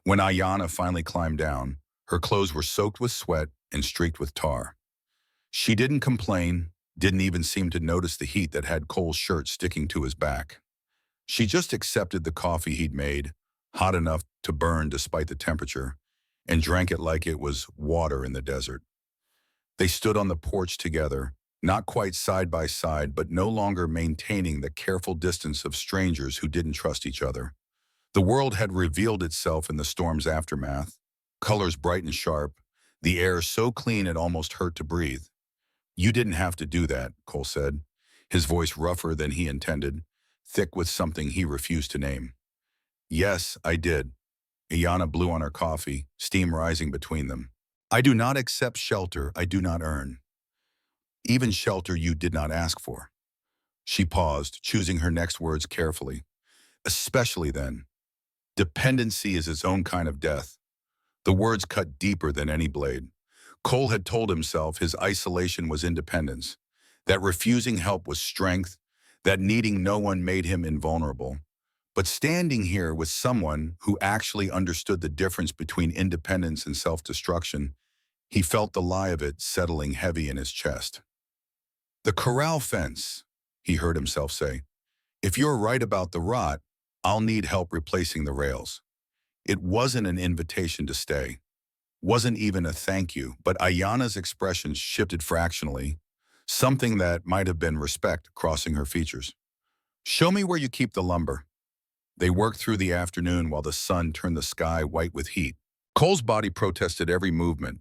When Ayana finally climbed down, her clothes were soaked with sweat and streaked with tar. She didn't complain, didn't even seem to notice the heat that had Cole's shirt sticking to his back. She just accepted the coffee he'd made, hot enough to burn despite the temperature, and drank it like it was water in the desert. They stood on the porch together, not quite side by side, but no longer maintaining the careful distance of strangers who didn't trust each other. The world had revealed itself in the storm's aftermath, colors bright and sharp, the air so clean it almost hurt to breathe. "You didn't have to do that," Cole said, his voice rougher than he intended, thick with something he refused to name. "Yes, I did." Ayana blew on her coffee, steam rising between them. "I do not accept shelter I do not earn. Even shelter you did not ask for." She paused, choosing her next words carefully. "Especially then. Dependency is its own kind of death." The words cut deeper than any blade. Cole had told himself his isolation was independence, that refusing help was strength, that needing no one made him invulnerable. But standing here with someone who actually understood the difference between independence and self-destruction, he felt the lie of it settling heavy in his chest. "The corral fence," he heard himself say. "If you're right about the rot, I'll need help replacing the rails." It wasn't an invitation to stay. Wasn't even a thank you, but Ayana's expression shifted fractionally, something that might have been respect crossing her features. "Show me where you keep the lumber." They worked through the afternoon while the sun turned the sky white with heat. Cole's body protested every movement,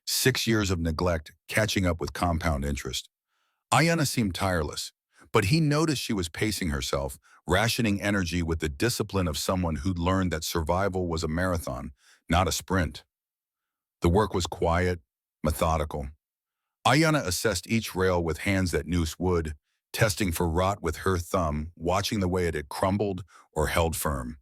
6 years of neglect catching up with compound interest. Ayana seemed tireless, but he noticed she was pacing herself, rationing energy with the discipline of someone who'd learned that survival was a marathon, not a sprint. The work was quiet, methodical. Ayana assessed each rail with hands that knew wood, testing for rot with her thumb, watching the way it had crumbled or held firm.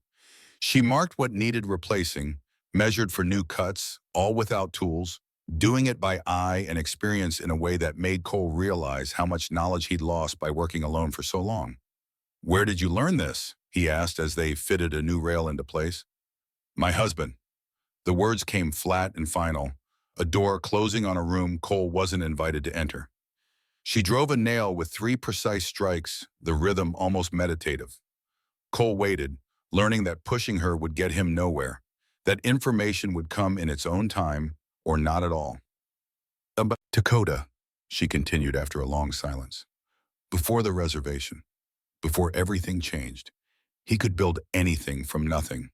She marked what needed replacing, measured for new cuts, all without tools, doing it by eye and experience in a way that made Cole realize how much knowledge he'd lost by working alone for so long. "Where did you learn this?" he asked as they fitted a new rail into place. "My husband." The words came flat and final, a door closing on a room Cole wasn't invited to enter. She drove a nail with 3 precise strikes, the rhythm almost meditative. Cole waited, learning that pushing her would get him nowhere, that information would come in its own time, or not at all. "About Dakota," she continued after a long silence. "Before the reservation, before everything changed, he could build anything from nothing,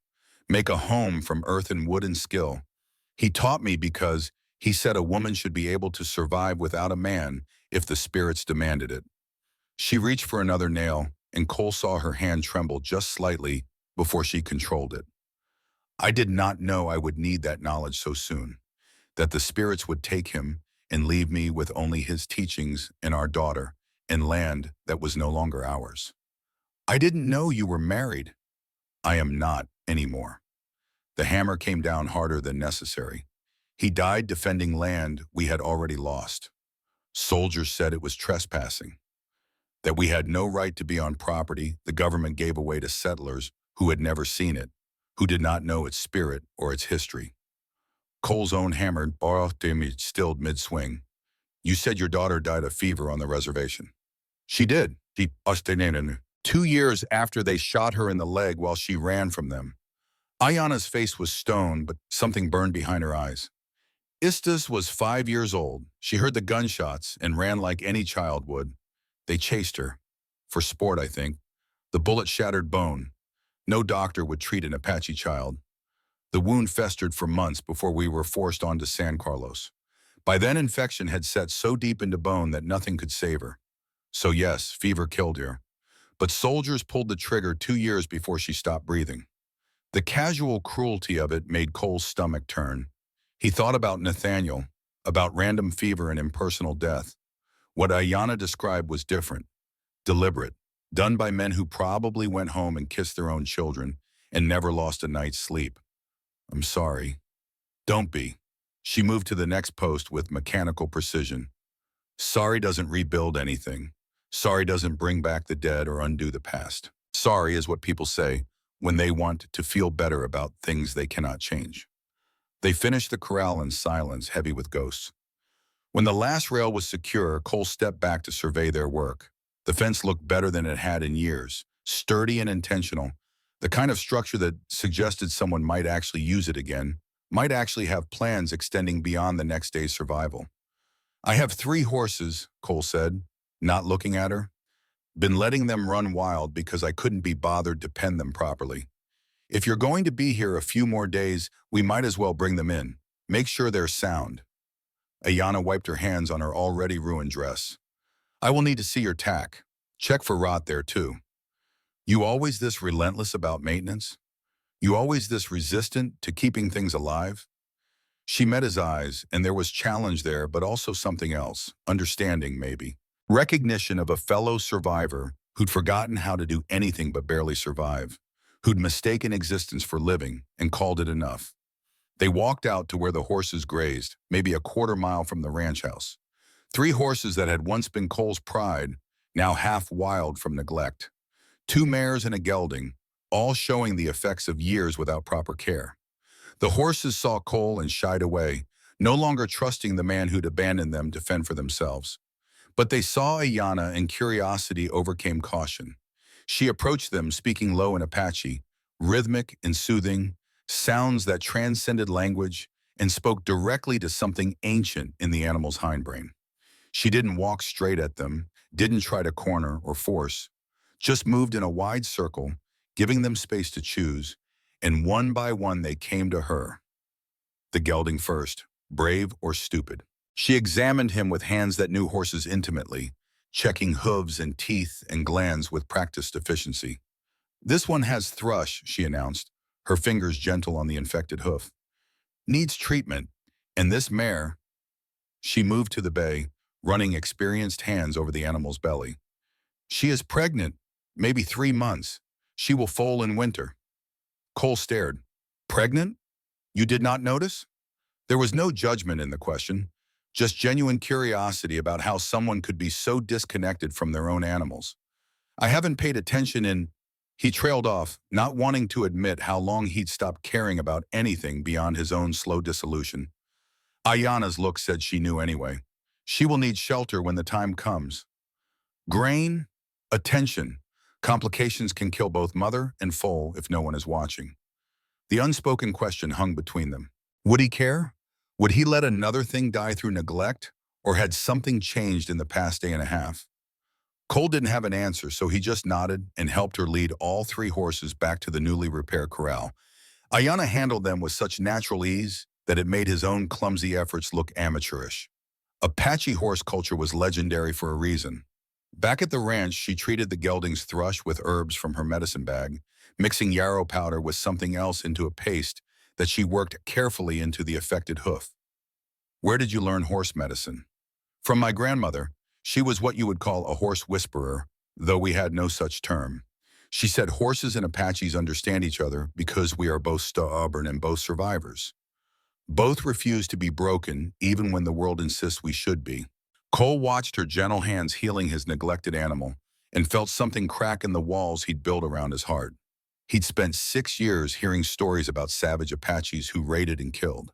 make a home from earth and wood and skill. He taught me because he said a woman should be able to survive without a man if the spirits demanded it." She reached for another nail, and Cole saw her hand tremble just slightly before she controlled it. "I did not know I would need that knowledge so soon, that the spirits would take him and leave me with only his teachings and our daughter and land that was no longer ours. I didn't know you were married." "I am not anymore." The hammer came down harder than necessary. "He died defending land we had already lost. Soldiers said it was trespassing, that we had no right to be on property the government gave away to settlers who had never seen it, who did not know its spirit or its history." Cole's own hammer stilled mid-swing. "You said your daughter died of fever on the reservation." "She did. 2 years after they shot her in the leg while she ran from them." Ayana's face was stone, but something burned behind her eyes. "Istas was 5 years old. She heard the gunshots and ran like any child would. They chased her. For sport, I think. The bullet shattered bone. No doctor would treat an Apache child. The wound festered for months before we were forced onto San Carlos. By then, infection had set so deep into bone that nothing could save her. So yes, fever killed her. But soldiers pulled the trigger 2 years before she stopped breathing." The casual cruelty of it made Cole's stomach turn. He thought about Nathaniel, about random fever and impersonal death. What Ayana described was different, deliberate, done by men who probably went home and kissed their own children and never lost a night's sleep. "I'm sorry." "Don't be." She moved to the next post with mechanical precision. "Sorry doesn't rebuild anything. Sorry doesn't bring back the dead or undo the past. Sorry is what people say when they want to feel better about things they cannot change." They finished the corral in silence, heavy with ghosts. When the last rail was secure, Cole stepped back to survey their work. The fence looked better than it had in years, sturdy and intentional, the kind of structure that suggested someone might actually use it again, might actually have plans extending beyond the next day's survival. "I have 3 horses, Cole said, not looking at her. "Been letting them run wild because I couldn't be bothered to pen them properly. If you're going to be here a few more days, we might as well bring them in. Make sure they're sound." Ayana wiped her hands on her already ruined dress. "I will need to see your tack. Check for rot there, too. You always this relentless about maintenance? You always this resistant to keeping things alive?" She met his eyes, and there was challenge there, but also something else, understanding maybe. Recognition of a fellow survivor who'd forgotten how to do anything but barely survive, who'd mistaken existence for living and called it enough. They walked out to where the horses grazed, maybe a quarter-mile from the ranch house. 3 horses that had once been Cole's pride, now half wild from neglect. 2 mares and a gelding, all showing the effects of years without proper care. The horses saw Cole and shied away, no longer trusting the man who'd abandoned them to fend for themselves. But they saw Ayana, and curiosity overcame caution. She approached them, speaking low in Apache, rhythmic and soothing, sounds that transcended language, and spoke directly to something ancient in the animal's hindbrain. She didn't walk straight at them, didn't try to corner or force, just moved in a wide circle, giving them space to choose, and one by one they came to her. The gelding first, brave or stupid. She examined him with hands that knew horses intimately, checking hooves and teeth and glands with practiced efficiency. "This one has thrush," she announced, her fingers gentle on the infected hoof. "Needs treatment. And this mare—" She moved to the bay, running experienced hands over the animal's belly. "She is pregnant, maybe 3 months. She will foal in winter." Cole stared. "Pregnant? You did not notice?" There was no judgment in the question, just genuine curiosity about how someone could be so disconnected from their own animals. I haven't paid attention in. He trailed off, not wanting to admit how long he'd stopped caring about anything beyond his own slow dissolution. Ayana's look said she knew anyway. She will need shelter when the time comes. Grain, attention. Complications can kill both mother and foal if no one is watching. The unspoken question hung between them. Would he care? Would he let another thing die through neglect? Or had something changed in the past day and a half? Cole didn't have an answer, so he just nodded and helped her lead all three horses back to the newly repaired corral. Ayana handled them with such natural ease that it made his own clumsy efforts look amateurish. Apache horse culture was legendary for a reason. Back at the ranch, she treated the gelding's thrush with herbs from her medicine bag, mixing yarrow powder with something else into a paste that she worked carefully into the affected hoof. Where did you learn horse medicine? From my grandmother. She was what you would call a horse whisperer, though we had no such term. She said horses and Apaches understand each other because we are both stubborn and both survivors. Both refuse to be broken, even when the world insists we should be. Cole watched her gentle hands healing his neglected animal and felt something crack in the walls he'd built around his heart. He'd spent 6 years hearing stories about savage Apaches who raided and killed.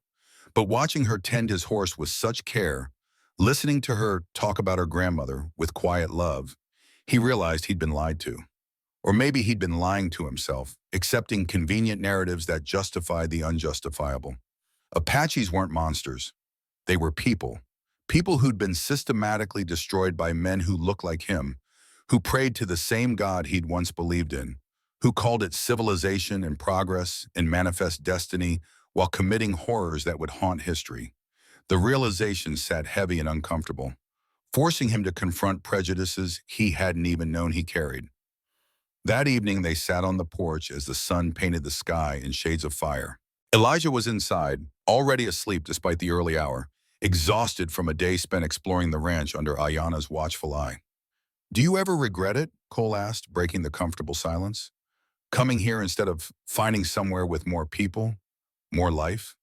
But watching her tend his horse with such care, listening to her talk about her grandmother with quiet love, he realized he'd been lied to. Or maybe he'd been lying to himself, accepting convenient narratives that justified the unjustifiable. Apaches weren't monsters. They were people. People who'd been systematically destroyed by men who looked like him, who prayed to the same God he'd once believed in, who called it civilization and progress and manifest destiny while committing horrors that would haunt history. The realization sat heavy and uncomfortable, forcing him to confront prejudices he hadn't even known he carried. That evening, they sat on the porch as the sun painted the sky in shades of fire. Elijah was inside, already asleep despite the early hour, exhausted from a day spent exploring the ranch under Ayana's watchful eye. Do you ever regret it? Cole asked, breaking the comfortable silence. Coming here instead of finding somewhere with more people, more life?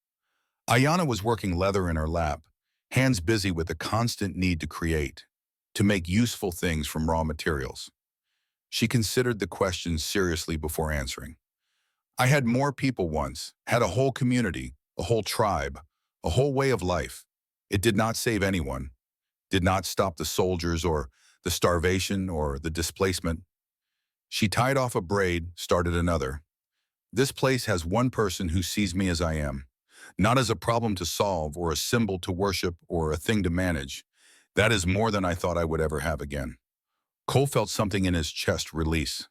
Ayana was working leather in her lap, hands busy with the constant need to create, to make useful things from raw materials. She considered the question seriously before answering. I had more people once, had a whole community, a whole tribe, a whole way of life. It did not save anyone, did not stop the soldiers or the starvation or the displacement. She tied off a braid, started another. This place has one person who sees me as I am. Not as a problem to solve or a symbol to worship or a thing to manage. That is more than I thought I would ever have again. Cole felt something in his chest release.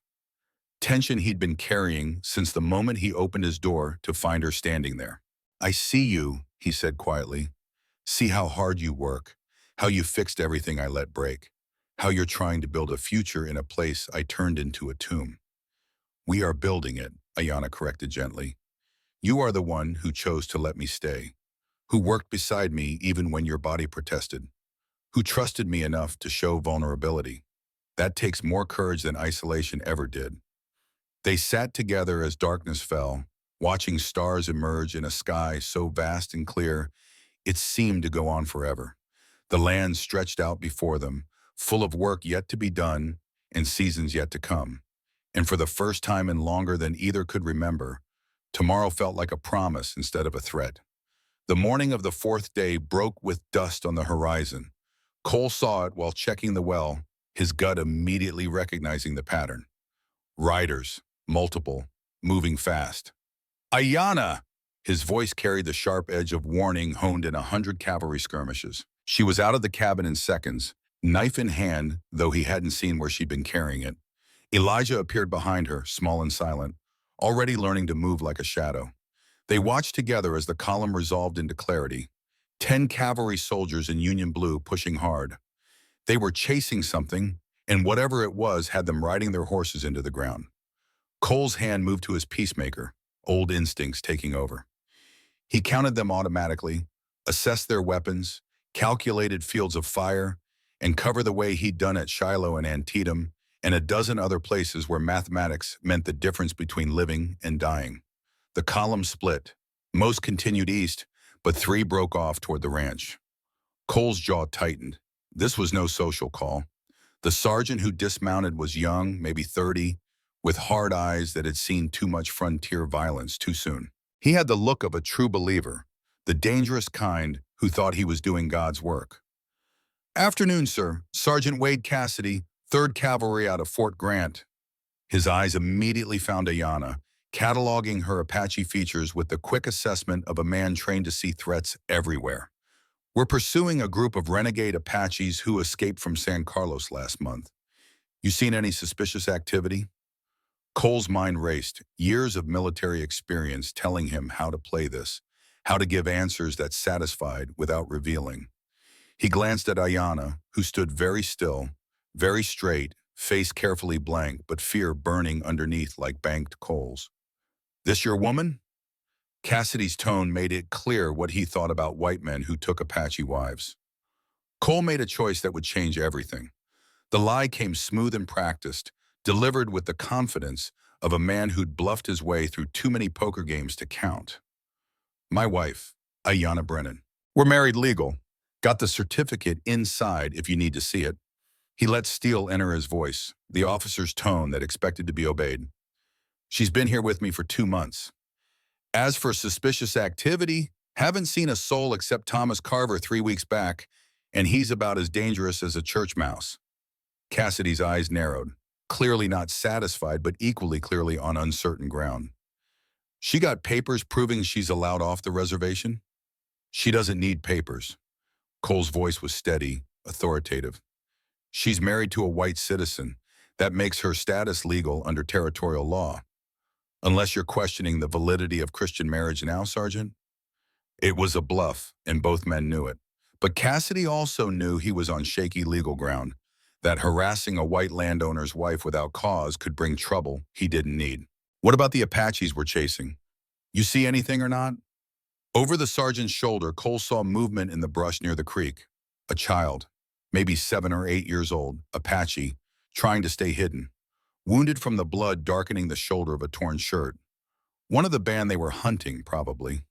Tension he'd been carrying since the moment he opened his door to find her standing there. I see you, he said quietly. See how hard you work, how you fixed everything I let break, how you're trying to build a future in a place I turned into a tomb. We are building it, Ayana corrected gently. You are the one who chose to let me stay, who worked beside me even when your body protested, who trusted me enough to show vulnerability. That takes more courage than isolation ever did. They sat together as darkness fell, watching stars emerge in a sky so vast and clear, it seemed to go on forever. The land stretched out before them, full of work yet to be done and seasons yet to come. And for the first time in longer than either could remember, tomorrow felt like a promise instead of a threat. The morning of the fourth day broke with dust on the horizon. Cole saw it while checking the well, his gut immediately recognizing the pattern. Riders, multiple, moving fast. Ayana! His voice carried the sharp edge of warning honed in 100 cavalry skirmishes. She was out of the cabin in seconds, knife in hand, though he hadn't seen where she'd been carrying it. Elijah appeared behind her, small and silent, already learning to move like a shadow. They watched together as the column resolved into clarity. 10 cavalry soldiers in Union blue pushing hard. They were chasing something, and whatever it was had them riding their horses into the ground. Cole's hand moved to his peacemaker, old instincts taking over. He counted them automatically, assessed their weapons, calculated fields of fire, and covered the way he'd done at Shiloh and Antietam, and a dozen other places where mathematics meant the difference between living and dying. The column split. Most continued east, but 3 broke off toward the ranch. Cole's jaw tightened. This was no social call. The sergeant who dismounted was young, maybe 30, with hard eyes that had seen too much frontier violence too soon. He had the look of a true believer, the dangerous kind who thought he was doing God's work. "Afternoon, sir. Sergeant Wade Cassidy, 3rd Cavalry out of Fort Grant." His eyes immediately found Ayanna, cataloging her Apache features with the quick assessment of a man trained to see threats everywhere. "We're pursuing a group of renegade Apaches who escaped from San Carlos last month. You seen any suspicious activity?" Cole's mind raced, years of military experience telling him how to play this, how to give answers that satisfied without revealing. He glanced at Ayanna, who stood very still, very straight, face carefully blank, but fear burning underneath like banked coals. "This your woman?" Cassidy's tone made it clear what he thought about white men who took Apache wives. Cole made a choice that would change everything. The lie came smooth and practiced, delivered with the confidence of a man who'd bluffed his way through too many poker games to count. "My wife, Ayanna Brennan. We're married legal. Got the certificate inside if you need to see it." He let steel enter his voice, the officer's tone that expected to be obeyed. "She's been here with me for 2 months. As for suspicious activity, haven't seen a soul except Thomas Carver 3 weeks back, and he's about as dangerous as a church mouse." Cassidy's eyes narrowed, clearly not satisfied but equally clearly on uncertain ground. "She got papers proving she's allowed off the reservation?" "She doesn't need papers." Cole's voice was steady, authoritative. "She's married to a white citizen. That makes her status legal under territorial law. Unless you're questioning the validity of Christian marriage now, Sergeant?" It was a bluff, and both men knew it. But Cassidy also knew he was on shaky legal ground, that harassing a white landowner's wife without cause could bring trouble he didn't need. "What about the Apaches we're chasing? You see anything or not?" Over the sergeant's shoulder, Cole saw movement in the brush near the creek. A child, maybe 7 or 8 years old, Apache, trying to stay hidden, wounded from the blood darkening the shoulder of a torn shirt. One of the band they were hunting, probably.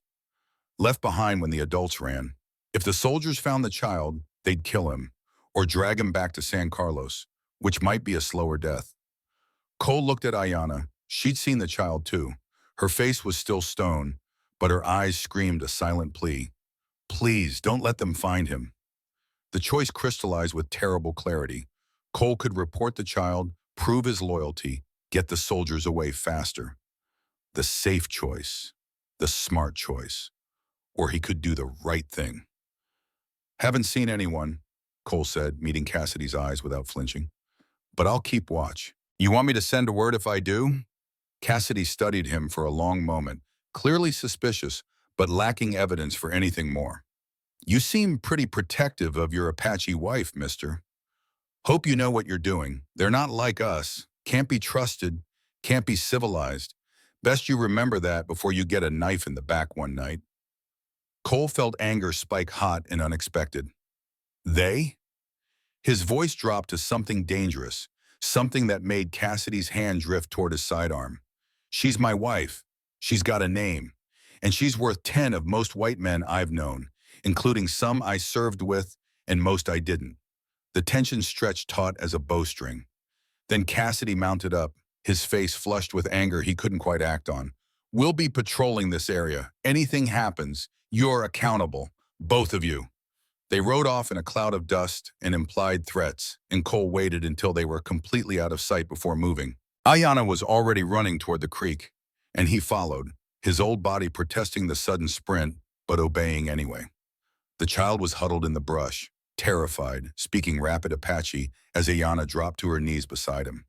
Left behind when the adults ran. If the soldiers found the child, they'd kill him, or drag him back to San Carlos, which might be a slower death. Cole looked at Ayanna. She'd seen the child too. Her face was still stone, but her eyes screamed a silent plea. "Please, don't let them find him." The choice crystallized with terrible clarity. Cole could report the child, prove his loyalty, get the soldiers away faster. The safe choice, the smart choice, or he could do the right thing. "Haven't seen anyone," Cole said, meeting Cassidy's eyes without flinching. "But I'll keep watch. You want me to send a word if I do?" Cassidy studied him for a long moment, clearly suspicious, but lacking evidence for anything more. "You seem pretty protective of your Apache wife, mister. Hope you know what you're doing. They're not like us. Can't be trusted. Can't be civilized. Best you remember that before you get a knife in the back one night." Cole felt anger spike hot and unexpected. "They?" His voice dropped to something dangerous, something that made Cassidy's hand drift toward his sidearm. "She's my wife. She's got a name. And she's worth 10 of most white men I've known, including some I served with and most I didn't." The tension stretched taut as a bowstring. Then Cassidy mounted up, his face flushed with anger he couldn't quite act on. "We'll be patrolling this area. Anything happens, you're accountable, both of you." They rode off in a cloud of dust and implied threats, and Cole waited until they were completely out of sight before moving. Ayanna was already running toward the creek, and he followed, his old body protesting the sudden sprint, but obeying anyway. The child was huddled in the brush, terrified, speaking rapid Apache as Ayanna dropped to her knees beside him.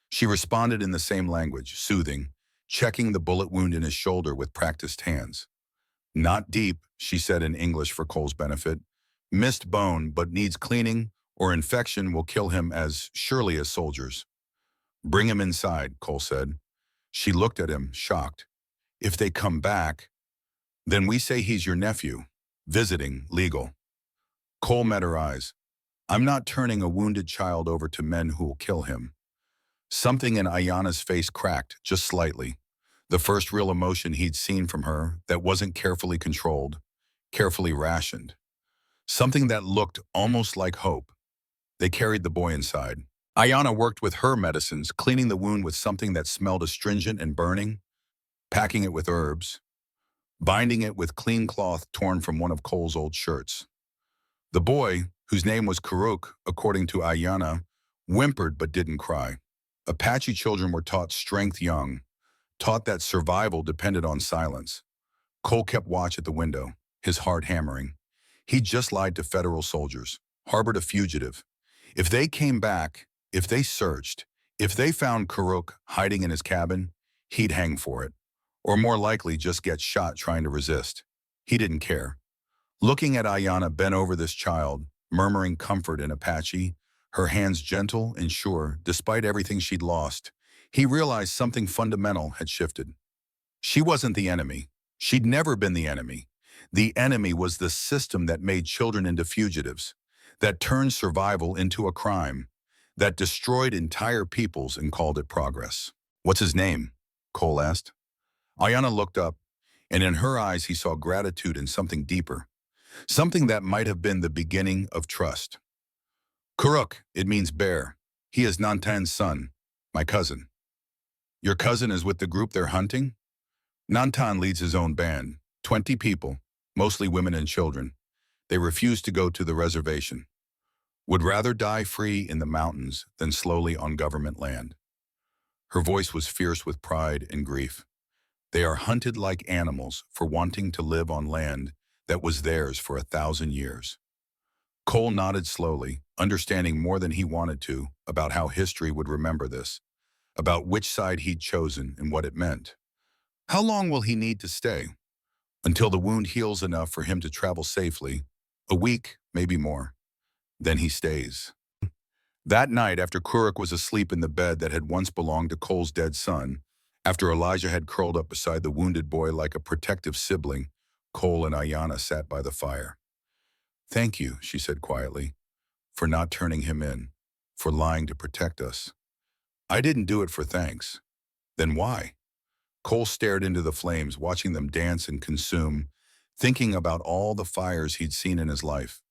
She responded in the same language, soothing, checking the bullet wound in his shoulder with practiced hands. "Not deep," she said in English for Cole's benefit. "Missed bone, but needs cleaning, or infection will kill him as surely as soldiers." "Bring him inside," Cole said. She looked at him, shocked. "If they come back, then we say he's your nephew. Visiting, legal." Cole met her eyes. "I'm not turning a wounded child over to men who'll kill him." Something in Ayanna's face cracked, just slightly. The first real emotion he'd seen from her that wasn't carefully controlled. carefully rationed. Something that looked almost like hope. They carried the boy inside. Ayana worked with her medicines, cleaning the wound with something that smelled astringent and burning, packing it with herbs, binding it with clean cloth torn from one of Cole's old shirts. The boy, whose name was Karuk, according to Ayana, whimpered but didn't cry. Apache children were taught strength young, taught that survival depended on silence. Cole kept watch at the window, his heart hammering. He'd just lied to federal soldiers, harbored a fugitive. If they came back, if they searched, if they found Karuk hiding in his cabin, he'd hang for it. Or more likely just get shot trying to resist. He didn't care. Looking at Ayana bent over this child, murmuring comfort in Apache, her hands gentle and sure despite everything she'd lost, he realized something fundamental had shifted. She wasn't the enemy. She'd never been the enemy. The enemy was the system that made children into fugitives, that turned survival into a crime, that destroyed entire peoples and called it progress. "What's his name?" Cole asked. Ayana looked up, and in her eyes he saw gratitude and something deeper, something that might have been the beginning of trust. "Karuk, it means bear. He is Nantan's son, my cousin." "Your cousin is with the group they're hunting?" "Nantan leads his own band, 20 people, mostly women and children. They refuse to go to the reservation. Would rather die free in the mountains than slowly on government land." Her voice was fierce with pride and grief. "They are hunted like animals for wanting to live on land that was theirs for 1,000 years." Cole nodded slowly, understanding more than he wanted to about how history would remember this, about which side he'd chosen and what it meant. "How long will he need to stay?" "Until the wound heals enough for him to travel safely. A week, maybe more. Then he stays." That night, after Kuruk was asleep in the bed that had once belonged to Cole's dead son, after Elijah had curled up beside the wounded boy like a protective sibling, Cole and Ayana sat by the fire. "Thank you," she said quietly, "for not turning him in, for lying to protect us." "I didn't do it for thanks." "Then why?" Cole stared into the flames, watching them dance and consume, thinking about all the fires he'd seen in his life,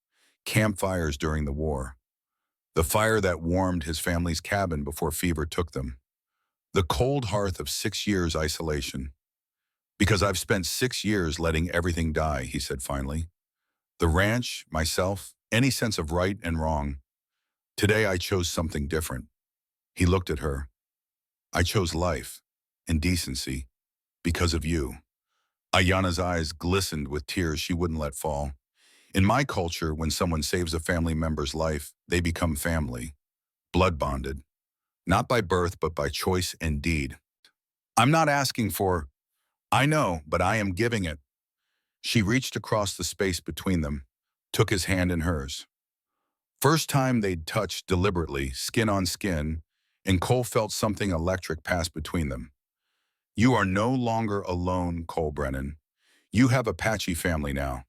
campfires during the war, the fire that warmed his family's cabin before fever took them, the cold hearth of 6 years' isolation. "Because I've spent 6 years letting everything die," he said finally. "The ranch, myself, any sense of right and wrong. Today I chose something different." He looked at her. "I chose life and decency because of you." Ayana's eyes glistened with tears she wouldn't let fall. "In my culture, when someone saves a family member's life, they become family, blood bonded, not by birth but by choice and deed. I'm not asking for, I know, but I am giving it." She reached across the space between them, took his hand in hers. First time they'd touched deliberately, skin on skin, and Cole felt something electric pass between them. "You are no longer alone, Cole Brennan. You have Apache family now,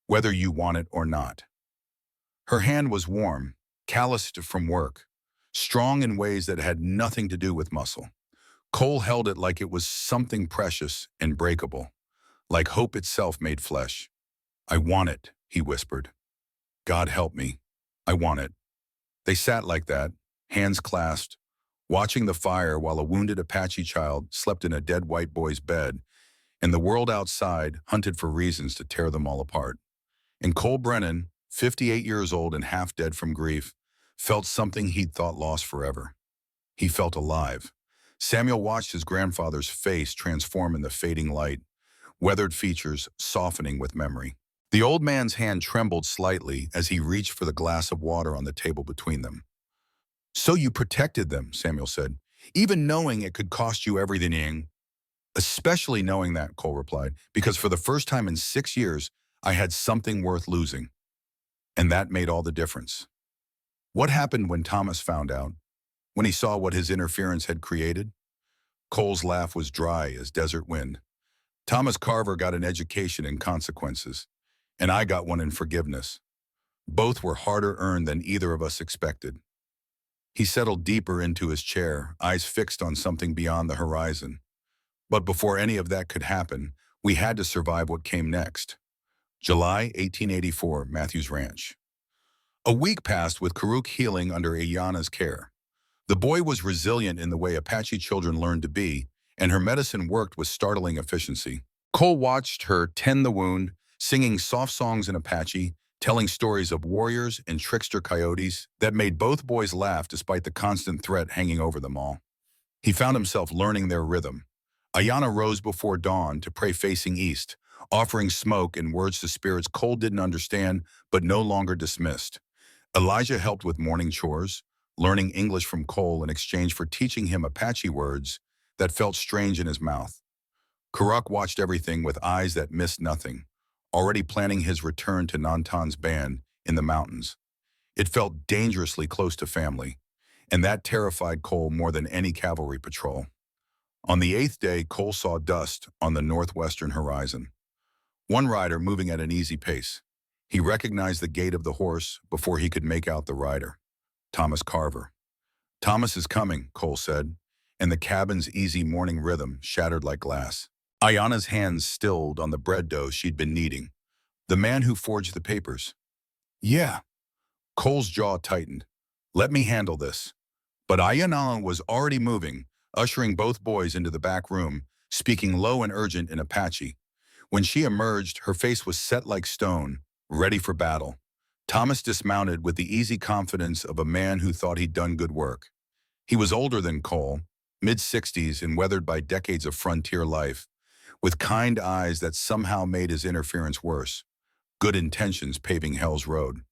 whether you want it or not." Her hand was warm, calloused from work, strong in ways that had nothing to do with muscle. Cole held it like it was something precious and breakable, like hope itself made flesh. "I want it," he whispered. "God help me. I want it." They sat like that, hands clasped, watching the fire while a wounded Apache child slept in a dead white boy's bed, and the world outside hunted for reasons to tear them all apart. And Cole Brennan, 58 years old and half dead from grief, felt something he'd thought lost forever. He felt alive. Samuel watched his grandfather's face transform in the fading light, weathered features softening with memory. The old man's hand trembled slightly as he reached for the glass of water on the table between them. "So you protected them," Samuel said, "even knowing it could cost you everything." "Especially knowing that," Cole replied, "because for the first time in 6 years, I had something worth losing. And that made all the difference." "What happened when Thomas found out? When he saw what his interference had created?" Cole's laugh was dry as desert wind. "Thomas Carver got an education in consequences, and I got one in forgiveness. Both were harder earned than either of us expected." He settled deeper into his chair, eyes fixed on something beyond the horizon. "But before any of that could happen, we had to survive what came next. July 1884, Matthews Ranch. A week passed with Karuk healing under Ayana's care. The boy was resilient in the way Apache children learned to be, and her medicine worked with startling efficiency. Cole watched her tend the wound, singing soft songs in Apache, telling stories of warriors and trickster coyotes that made both boys laugh despite the constant threat hanging over them all. He found himself learning their rhythm. Ayana rose before dawn to pray facing east, offering smoke and words to spirits Cole didn't understand but no longer dismissed. Elijah helped with morning chores, learning English from Cole in exchange for teaching him Apache words that felt strange in his mouth. Karak watched everything with eyes that missed nothing, already planning his return to Nantan's band in the mountains. It felt dangerously close to family, and that terrified Cole more than any cavalry patrol. On the eighth day, Cole saw dust on the northwestern horizon. One rider moving at an easy pace. He recognized the gait of the horse before he could make out the rider. Thomas Carver. "Thomas is coming," Cole said, and the cabin's easy morning rhythm shattered like glass. Ayana's hands stilled on the bread dough she'd been kneading. "The man who forged the papers." "Yeah." Cole's jaw tightened. "Let me handle this." But Ayana was already moving, ushering both boys into the back room, speaking low and urgent in Apache. When she emerged, her face was set like stone, ready for battle. Thomas dismounted with the easy confidence of a man who thought he'd done good work. He was older than Cole, mid-60s and weathered by decades of frontier life, with kind eyes that somehow made his interference worse. Good intentions paving hell's road.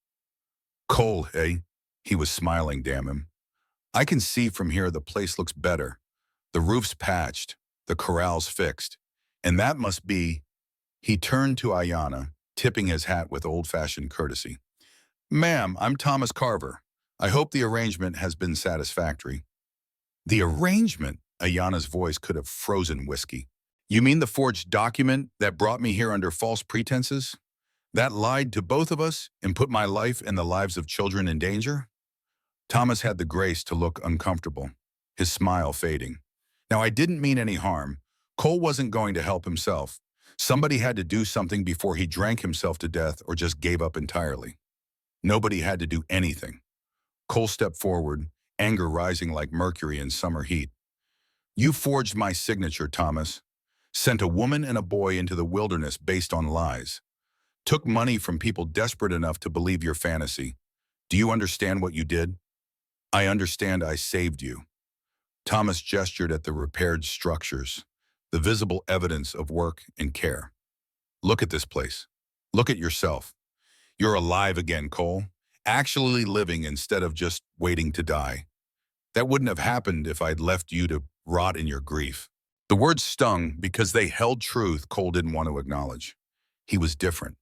"Cole, hey?" He was smiling, damn him. "I can see from here the place looks better. The roof's patched, the corral's fixed. And that must be..." He turned to Ayana, tipping his hat with old-fashioned courtesy. "Ma'am, I'm Thomas Carver. I hope the arrangement has been satisfactory." "The arrangement?" Ayana's voice could have frozen whiskey. "You mean the forged document that brought me here under false pretenses? That lied to both of us and put my life and the lives of children in danger?" Thomas had the grace to look uncomfortable, his smile fading. "Now, I didn't mean any harm. Cole wasn't going to help himself. Somebody had to do something before he drank himself to death or just gave up entirely. Nobody had to do anything." Cole stepped forward, anger rising like mercury in summer heat. "You forged my signature, Thomas. Sent a woman and a boy into the wilderness based on lies. Took money from people desperate enough to believe your fantasy. Do you understand what you did?" "I understand I saved you." Thomas gestured at the repaired structures, the visible evidence of work and care. "Look at this place. Look at yourself. You're alive again, Cole. Actually living instead of just waiting to die. That wouldn't have happened if I'd left you to rot in your grief." The words stung because they held truth Cole didn't want to acknowledge. He was different.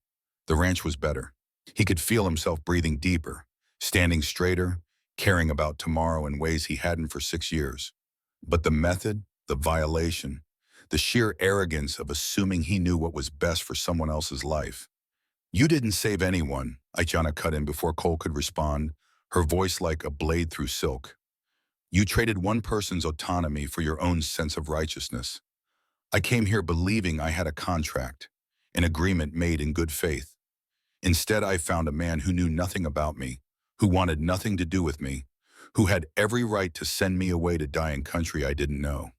The ranch was better. He could feel himself breathing deeper, standing straighter, caring about tomorrow in ways he hadn't for 6 years. But the method, the violation, the sheer arrogance of assuming he knew what was best for someone else's life. "You didn't save anyone," Ayana cut in before Cole could respond, her voice like a blade through silk. "You traded one person's autonomy for your own sense of righteousness. I came here believing I had a contract, an agreement made in good faith. Instead, I found a man who knew nothing about me, who wanted nothing to do with me, who had every right to send me away to die in country I didn't know."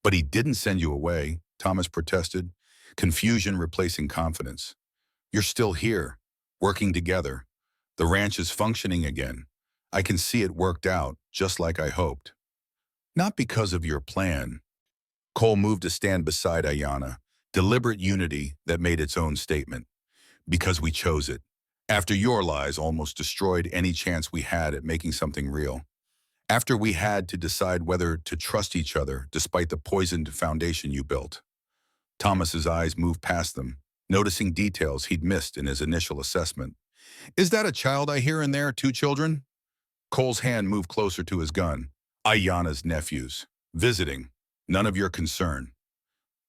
"But he didn't send you away," Thomas protested, confusion replacing confidence. "You're still here, working together. The ranch is functioning again. I can see it worked out, just like I hoped." "Not because of your plan." Cole moved to stand beside Ayana, deliberate unity that made its own statement. "Because we chose it. After your lies almost destroyed any chance we had at making something real. After we had to decide whether to trust each other despite the poisoned foundation you built." Thomas's eyes moved past them, noticing details he'd missed in his initial assessment. "Is that a child I hear in there, 2 children?" Cole's hand moved closer to his gun. "Ayana's nephews. Visiting. None of your concern."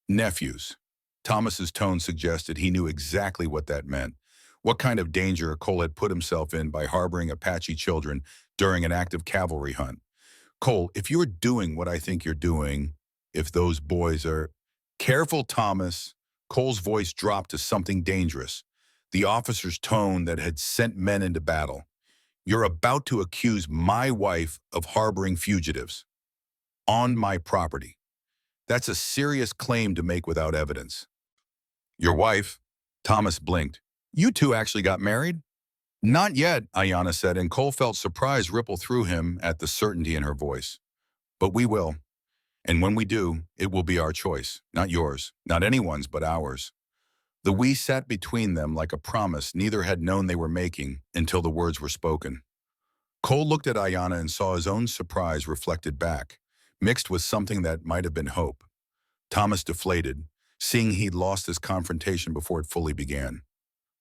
"Nephews." Thomas's tone suggested he knew exactly what that meant, what kind of danger Cole had put himself in by harboring Apache children during an active cavalry hunt. "Cole, if you're doing what I think you're doing, if those boys are..." "Careful, Thomas." Cole's voice dropped to something dangerous. the officer's tone that had sent men into battle. "You're about to accuse my wife of harboring fugitives on my property. That's a serious claim to make without evidence." "Your wife?" Thomas blinked. "You two actually got married?" "Not yet," Ayanna said, and Cole felt surprise ripple through him at the certainty in her voice. "But we will. And when we do, it will be our choice, not yours, not anyone's but ours." The we sat between them like a promise neither had known they were making until the words were spoken. Cole looked at Ayanna and saw his own surprise reflected back, mixed with something that might have been hope. Thomas deflated, seeing he'd lost his confrontation before it fully began.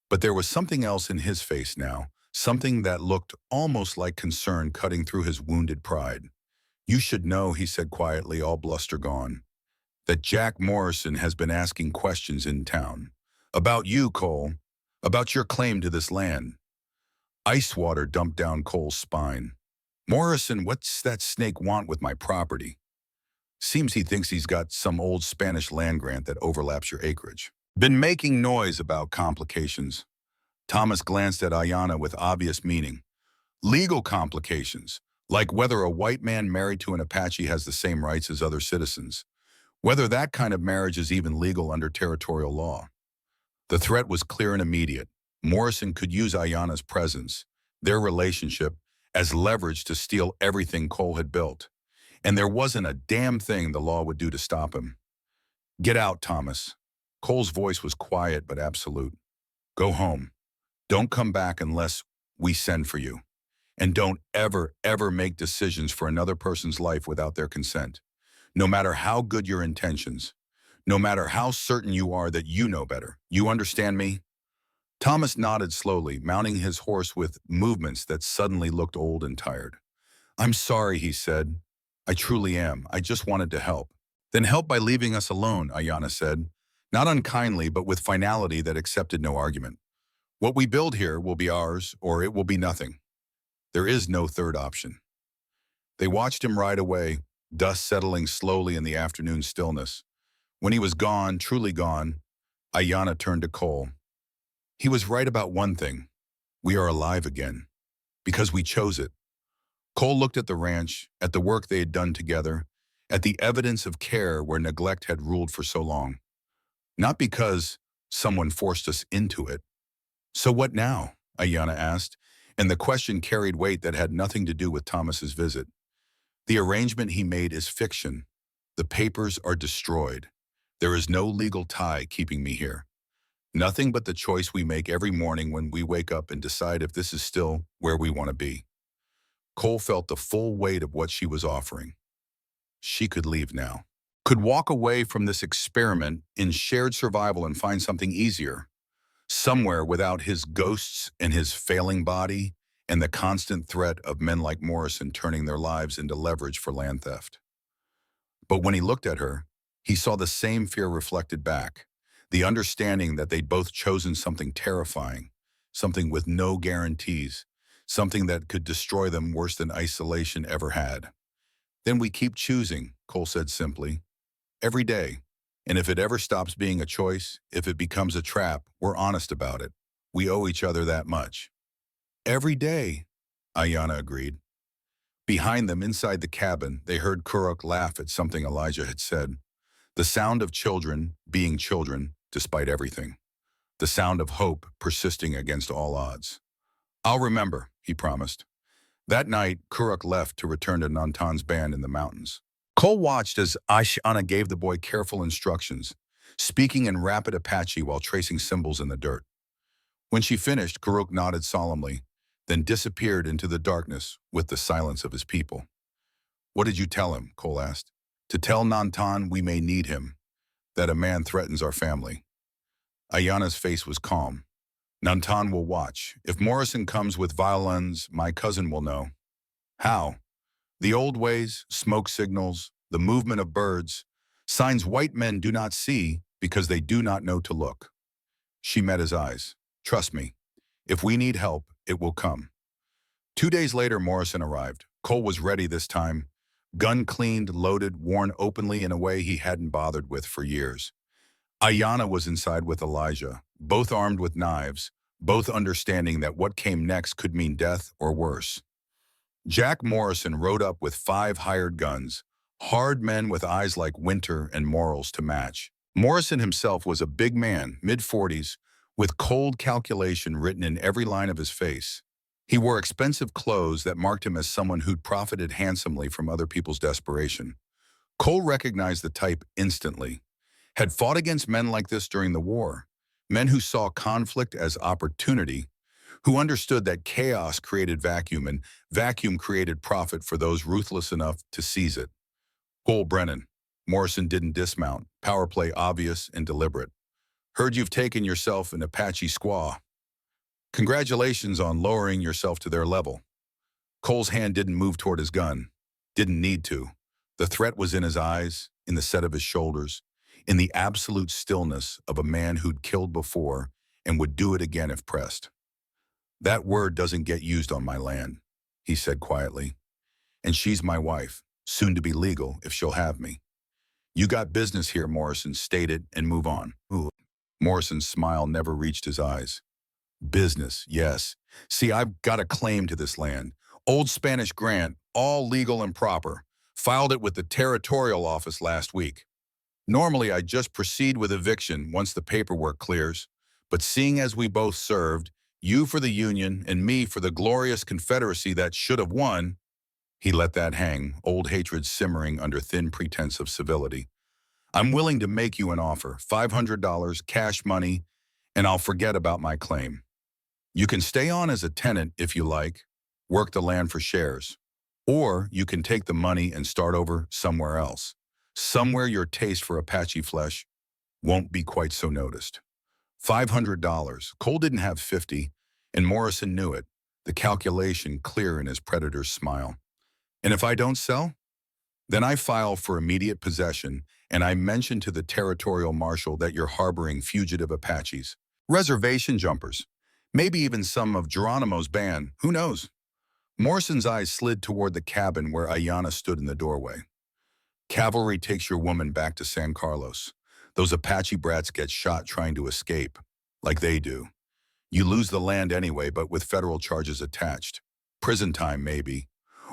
But there was something else in his face now, something that looked almost like concern cutting through his wounded pride. "You should know," he said quietly, all bluster gone, "that Jack Morrison has been asking questions in town. About you, Cole. About your claim to this land." Ice water dumped down Cole's spine. "Morrison, what's that snake want with my property? Seems he thinks he's got some old Spanish land grant that overlaps your acreage. Been making noise about complications." Thomas glanced at Ayanna with obvious meaning. "Legal complications, like whether a white man married to an Apache has the same rights as other citizens. Whether that kind of marriage is even legal under territorial law." The threat was clear and immediate. Morrison could use Ayanna's presence, their relationship, as leverage to steal everything Cole had built. And there wasn't a damn thing the law would do to stop him. "Get out, Thomas." Cole's voice was quiet but absolute. "Go home. Don't come back unless we send for you. And don't ever, ever make decisions for another person's life without their consent. No matter how good your intentions. No matter how certain you are that you know better. You understand me?" Thomas nodded slowly, mounting his horse with movements that suddenly looked old and tired. "I'm sorry," he said. "I truly am. I just wanted to help." "Then help by leaving us alone," Ayanna said, not unkindly but with finality that accepted no argument. "What we build here will be ours, or it will be nothing. There is no third option." They watched him ride away, dust settling slowly in the afternoon stillness. When he was gone, truly gone, Ayanna turned to Cole. "He was right about one thing. We are alive again. Because we chose it." Cole looked at the ranch, at the work they had done together, at the evidence of care where neglect had ruled for so long. "Not because someone forced us into it." "So what now?" Ayanna asked, and the question carried weight that had nothing to do with Thomas's visit. "The arrangement he made is fiction. The papers are destroyed. There is no legal tie keeping me here. Nothing but the choice we make every morning when we wake up and decide if this is still where we want to be." Cole felt the full weight of what she was offering. She could leave now. Could walk away from this experiment in shared survival and find something easier. Somewhere without his ghosts and his failing body and the constant threat of men like Morrison turning their lives into leverage for land theft. But when he looked at her, he saw the same fear reflected back, the understanding that they'd both chosen something terrifying, something with no guarantees, something that could destroy them worse than isolation ever had. "Then we keep choosing," Cole said simply, "every day. And if it ever stops being a choice, if it becomes a trap, we're honest about it. We owe each other that much." "Every day," Ayanna agreed. Behind them, inside the cabin, they heard Kuruk laugh at something Elijah had said. The sound of children being children, despite everything. The sound of hope persisting against all odds. "I'll remember," he promised. That night, Kuruk left to return to Nantan's band in the mountains. Cole watched as Ayanna gave the boy careful instructions, speaking in rapid Apache while tracing symbols in the dirt. When she finished, Kuruk nodded solemnly, then disappeared into the darkness with the silence of his people. "What did you tell him?" Cole asked. "To tell Nantan we may need him, that a man threatens our family." Ayanna's face was calm. "Nantan will watch. If Morrison comes with violins, my cousin will know." "How?" "The old ways, smoke signals, the movement of birds, signs white men do not see because they do not know to look." She met his eyes. "Trust me. If we need help, it will come." 2 days later, Morrison arrived. Cole was ready this time. Gun cleaned, loaded, worn openly in a way he hadn't bothered with for years. Ayanna was inside with Elijah, both armed with knives, both understanding that what came next could mean death or worse. Jack Morrison rode up with 5 hired guns, hard men with eyes like winter and morals to match. Morrison himself was a big man, mid-40s, with cold calculation written in every line of his face. He wore expensive clothes that marked him as someone who'd profited handsomely from other people's desperation. Cole recognized the type instantly. Had fought against men like this during the war, men who saw conflict as opportunity, who understood that chaos created vacuum and vacuum created profit for those ruthless enough to seize it. Cole Brennan. Morrison didn't dismount. Power play obvious and deliberate. Heard you've taken yourself an Apache squaw. Congratulations on lowering yourself to their level. Cole's hand didn't move toward his gun. Didn't need to. The threat was in his eyes, in the set of his shoulders, in the absolute stillness of a man who'd killed before and would do it again if pressed. That word doesn't get used on my land, he said quietly. And she's my wife, soon to be legal if she'll have me. You got business here, Morrison stated, and move on. Ooh. Morrison's smile never reached his eyes. Business, yes. See, I've got a claim to this land. Old Spanish grant, all legal and proper. Filed it with the territorial office last week. Normally, I'd just proceed with eviction once the paperwork clears. But seeing as we both served, you for the Union and me for the glorious Confederacy that should have won, he let that hang, old hatred simmering under thin pretense of civility. I'm willing to make you an offer, $500, cash money, and I'll forget about my claim. You can stay on as a tenant if you like, work the land for shares. Or you can take the money and start over somewhere else. Somewhere your taste for Apache flesh won't be quite so noticed. $500. Cole didn't have 50, and Morrison knew it, the calculation clear in his predator's smile. And if I don't sell? Then I file for immediate possession, and I mention to the territorial marshal that you're harboring fugitive Apaches, reservation jumpers, maybe even some of Geronimo's band, who knows? Morrison's eyes slid toward the cabin where Ayanna stood in the doorway. Cavalry takes your woman back to San Carlos. Those Apache brats get shot trying to escape, like they do. You lose the land anyway, but with federal charges attached. Prison time, maybe.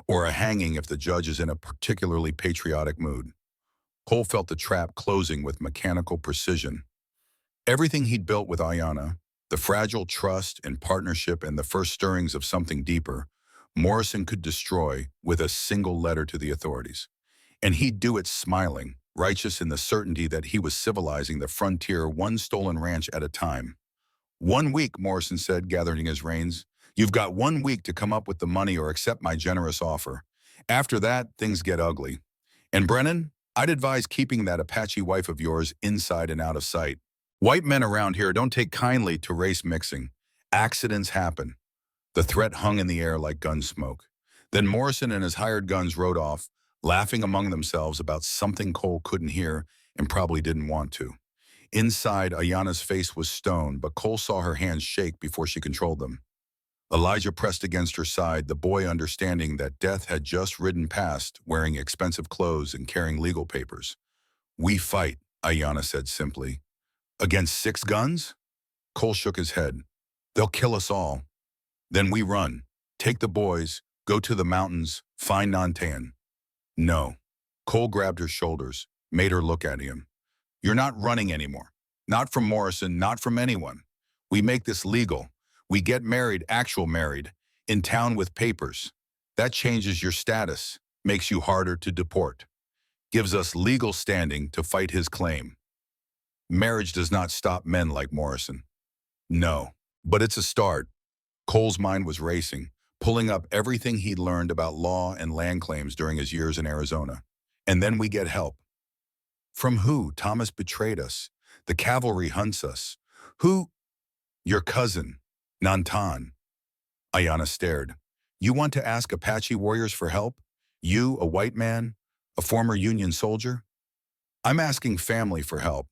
Or a hanging if the judge is in a particularly patriotic mood. Cole felt the trap closing with mechanical precision. Everything he'd built with Ayanna, the fragile trust and partnership and the first stirrings of something deeper, Morrison could destroy with a single letter to the authorities. And he'd do it smiling, righteous in the certainty that he was civilizing the frontier one stolen ranch at a time. 1 week, Morrison said, gathering his reins. You've got 1 week to come up with the money or accept my generous offer. After that, things get ugly. And Brennan, I'd advise keeping that Apache wife of yours inside and out of sight. White men around here don't take kindly to race mixing. Accidents happen. The threat hung in the air like gun smoke. Then Morrison and his hired guns rode off, laughing among themselves about something Cole couldn't hear and probably didn't want to. Inside, Ayanna's face was stone, but Cole saw her hands shake before she controlled them. Elijah pressed against her side, the boy understanding that death had just ridden past, wearing expensive clothes and carrying legal papers. We fight, Ayanna said simply. Against 6 guns? Cole shook his head. They'll kill us all. Then we run, take the boys, go to the mountains, find Nantan. No. Cole grabbed her shoulders, made her look at him. You're not running anymore. Not from Morrison, not from anyone. We make this legal. We get married, actual married, in town with papers. That changes your status, makes you harder to deport. Gives us legal standing to fight his claim. Marriage does not stop men like Morrison. No, but it's a start. Cole's mind was racing, pulling up everything he'd learned about law and land claims during his years in Arizona. And then we get help. From who? Thomas betrayed us. The cavalry hunts us. Who? Your cousin, Nantan. Ayanna stared. You want to ask Apache warriors for help? You, a white man, a former Union soldier? I'm asking family for help.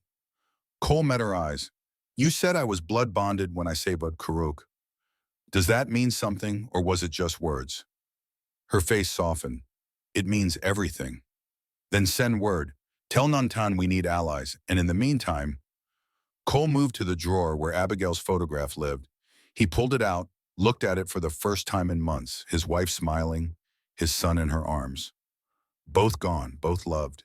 Cole met her eyes. You said I was blood bonded when I saved Karuk. Does that mean something, or was it just words? Her face softened. It means everything. Then send word. Tell Nantan we need allies, and in the meantime, Cole moved to the drawer where Abigail's photograph lived. He pulled it out, looked at it for the first time in months, his wife smiling, his son in her arms. Both gone, both loved.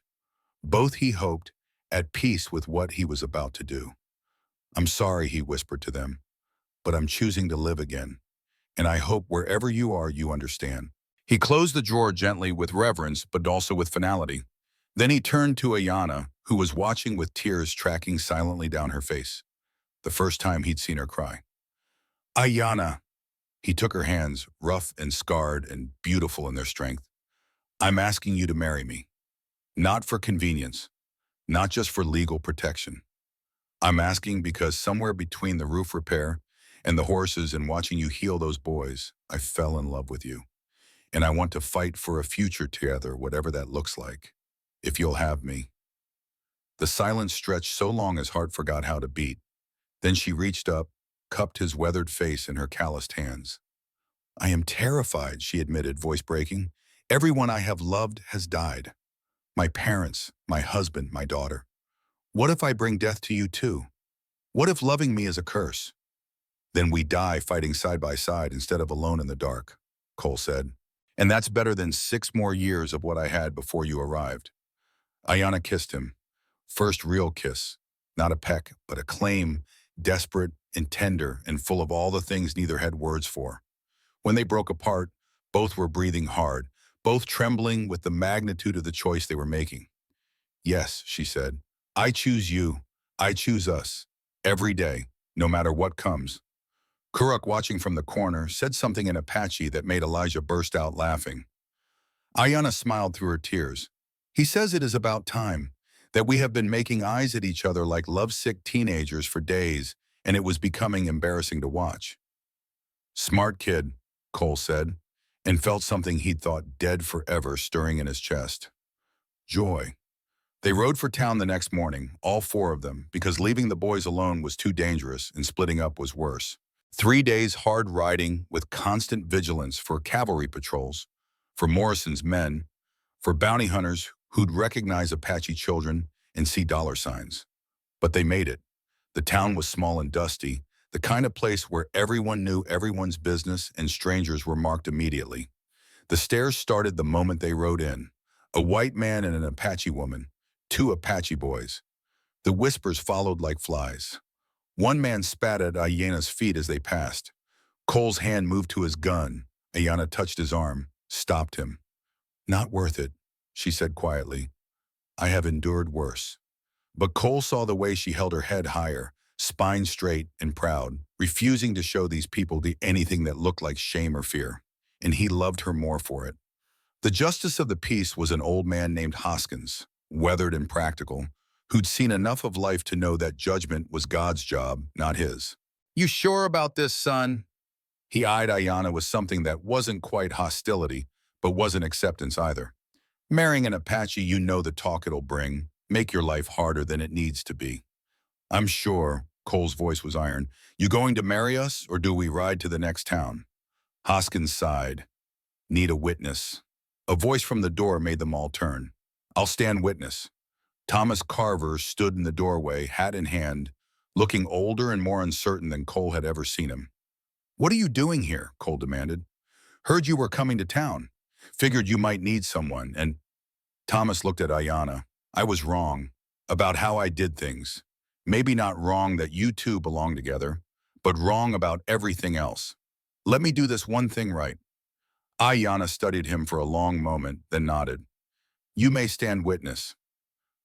Both, he hoped, at peace with what he was about to do. "I'm sorry," he whispered to them, "but I'm choosing to live again. And I hope wherever you are, you understand." He closed the drawer gently with reverence, but also with finality. Then he turned to Ayana, who was watching with tears tracking silently down her face. The first time he'd seen her cry. "Ayana." He took her hands, rough and scarred and beautiful in their strength. "I'm asking you to marry me. Not for convenience, not just for legal protection. I'm asking because somewhere between the roof repair and the horses and watching you heal those boys, I fell in love with you. And I want to fight for a future together, whatever that looks like. If you'll have me." The silence stretched so long his heart forgot how to beat. Then she reached up, cupped his weathered face in her calloused hands. "I am terrified," she admitted, voice breaking. "Everyone I have loved has died. My parents, my husband, my daughter. What if I bring death to you too? What if loving me is a curse?" "Then we die fighting side by side instead of alone in the dark," Cole said. "And that's better than 6 more years of what I had before you arrived." Ayana kissed him. First real kiss. Not a peck, but a claim, desperate and tender and full of all the things neither had words for. When they broke apart, both were breathing hard, both trembling with the magnitude of the choice they were making. "Yes," she said. "I choose you. I choose us. Every day, no matter what comes." Kuruk, watching from the corner, said something in Apache that made Elijah burst out laughing. Ayana smiled through her tears. "He says it is about time, that we have been making eyes at each other like lovesick teenagers for days, and it was becoming embarrassing to watch." "Smart kid," Cole said, and felt something he'd thought dead forever stirring in his chest. Joy. They rode for town the next morning, all 4 of them, because leaving the boys alone was too dangerous and splitting up was worse. 3 days hard riding with constant vigilance for cavalry patrols, for Morrison's men, for bounty hunters who'd recognize Apache children and see dollar signs. But they made it. The town was small and dusty, the kind of place where everyone knew everyone's business and strangers were marked immediately. The stares started the moment they rode in. A white man and an Apache woman, 2 Apache boys. The whispers followed like flies. One man spat at Ayana's feet as they passed. Cole's hand moved to his gun. Ayana touched his arm, stopped him. "Not worth it," she said quietly. "I have endured worse." But Cole saw the way she held her head higher, spine straight and proud, refusing to show these people anything that looked like shame or fear. And he loved her more for it. The justice of the peace was an old man named Hoskins, weathered and practical, who'd seen enough of life to know that judgment was God's job, not his. "You sure about this, son?" He eyed Ayana with something that wasn't quite hostility, but wasn't acceptance either. "Marrying an Apache, you know the talk it'll bring. Make your life harder than it needs to be." "I'm sure," Cole's voice was iron. "You going to marry us, or do we ride to the next town?" Hoskins sighed. "Need a witness." A voice from the door made them all turn. "I'll stand witness." Thomas Carver stood in the doorway, hat in hand, looking older and more uncertain than Cole had ever seen him. "What are you doing here?" Cole demanded. "Heard you were coming to town. Figured you might need someone, and—" Thomas looked at Ayana. "I was wrong about how I did things. Maybe not wrong that you two belong together, but wrong about everything else. Let me do this one thing right." Ayana studied him for a long moment, then nodded. "You may stand witness."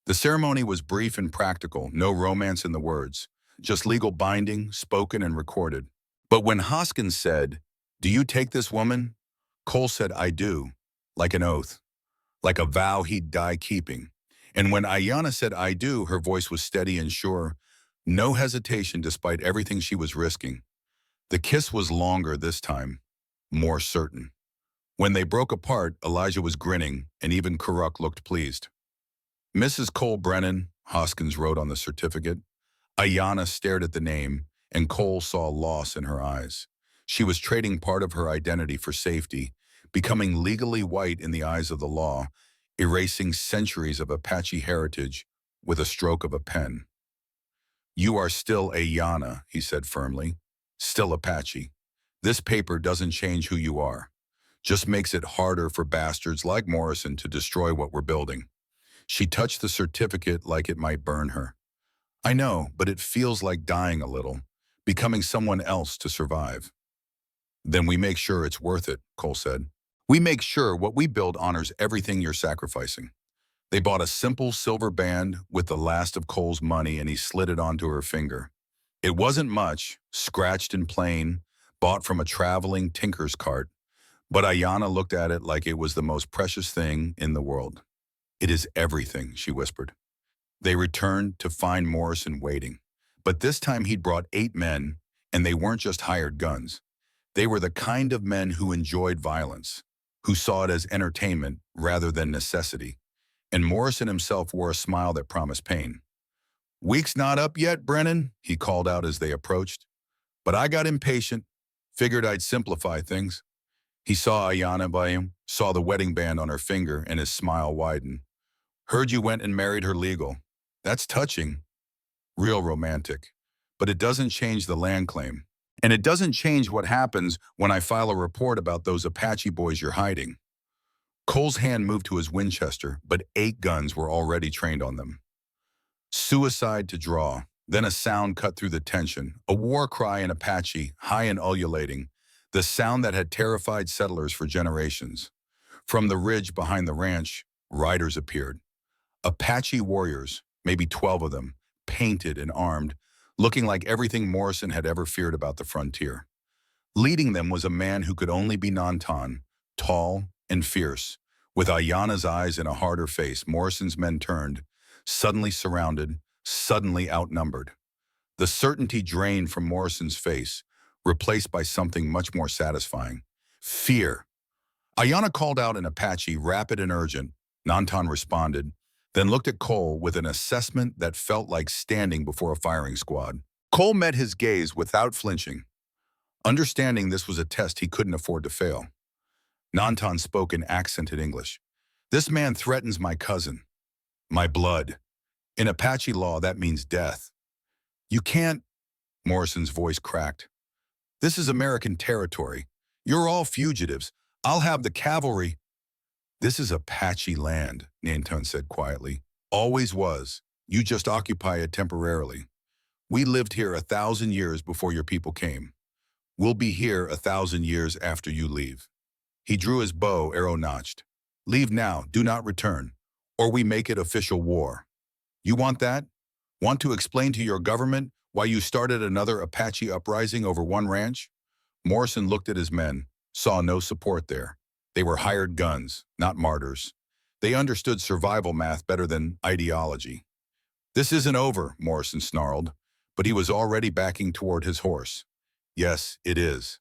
The ceremony was brief and practical, no romance in the words, just legal binding, spoken and recorded. But when Hoskins said, "Do you take this woman?" Cole said, "I do," like an oath, like a vow he'd die keeping. And when Ayana said, "I do," her voice was steady and sure, no hesitation despite everything she was risking. The kiss was longer this time, more certain. When they broke apart, Elijah was grinning, and even Kuruk looked pleased. "Mrs. Cole Brennan," Hoskins wrote on the certificate. Ayana stared at the name, and Cole saw loss in her eyes. She was trading part of her identity for safety, becoming legally white in the eyes of the law, erasing centuries of Apache heritage with a stroke of a pen. "You are still Ayana," he said firmly. Still Apache. This paper doesn't change who you are. Just makes it harder for bastards like Morrison to destroy what we're building. She touched the certificate like it might burn her. I know, but it feels like dying a little, becoming someone else to survive. Then we make sure it's worth it, Cole said. We make sure what we build honors everything you're sacrificing. They bought a simple silver band with the last of Cole's money and he slid it onto her finger. It wasn't much, scratched and plain, bought from a traveling tinker's cart, but Ayana looked at it like it was the most precious thing in the world. It is everything, she whispered. They returned to find Morrison waiting. But this time he'd brought 8 men, and they weren't just hired guns. They were the kind of men who enjoyed violence, who saw it as entertainment rather than necessity. And Morrison himself wore a smile that promised pain. "Week's not up yet, Brennan," he called out as they approached. But I got impatient, figured I'd simplify things. He saw Ayana by him, saw the wedding band on her finger, and his smile widened. "Heard you went and married her legal. That's touching. Real romantic. But it doesn't change the land claim. And it doesn't change what happens when I file a report about those Apache boys you're hiding." Cole's hand moved to his Winchester, but 8 guns were already trained on them. Suicide to draw. Then a sound cut through the tension, a war cry in Apache, high and ululating, the sound that had terrified settlers for generations. From the ridge behind the ranch, riders appeared. Apache warriors, maybe 12 of them, painted and armed, looking like everything Morrison had ever feared about the frontier. Leading them was a man who could only be Nantan, tall and fierce. With Ayana's eyes and a harder face, Morrison's men turned, suddenly surrounded, suddenly outnumbered. The certainty drained from Morrison's face, replaced by something much more satisfying. Fear. Ayana called out in Apache, rapid and urgent. Nantan responded, then looked at Cole with an assessment that felt like standing before a firing squad. Cole met his gaze without flinching, understanding this was a test he couldn't afford to fail. Nantan spoke in accented English. "This man threatens my cousin, my blood. In Apache law, that means death. You can't—" Morrison's voice cracked. "This is American territory. You're all fugitives. I'll have the cavalry." "This is Apache land," Nantan said quietly. "Always was. You just occupy it temporarily. We lived here 1,000 years before your people came. We'll be here 1,000 years after you leave." He drew his bow, arrow notched. "Leave now, do not return, or we make it official war. You want that? Want to explain to your government why you started another Apache uprising over one ranch?" Morrison looked at his men, saw no support there. They were hired guns, not martyrs. They understood survival math better than ideology. "This isn't over," Morrison snarled, but he was already backing toward his horse. "Yes, it is."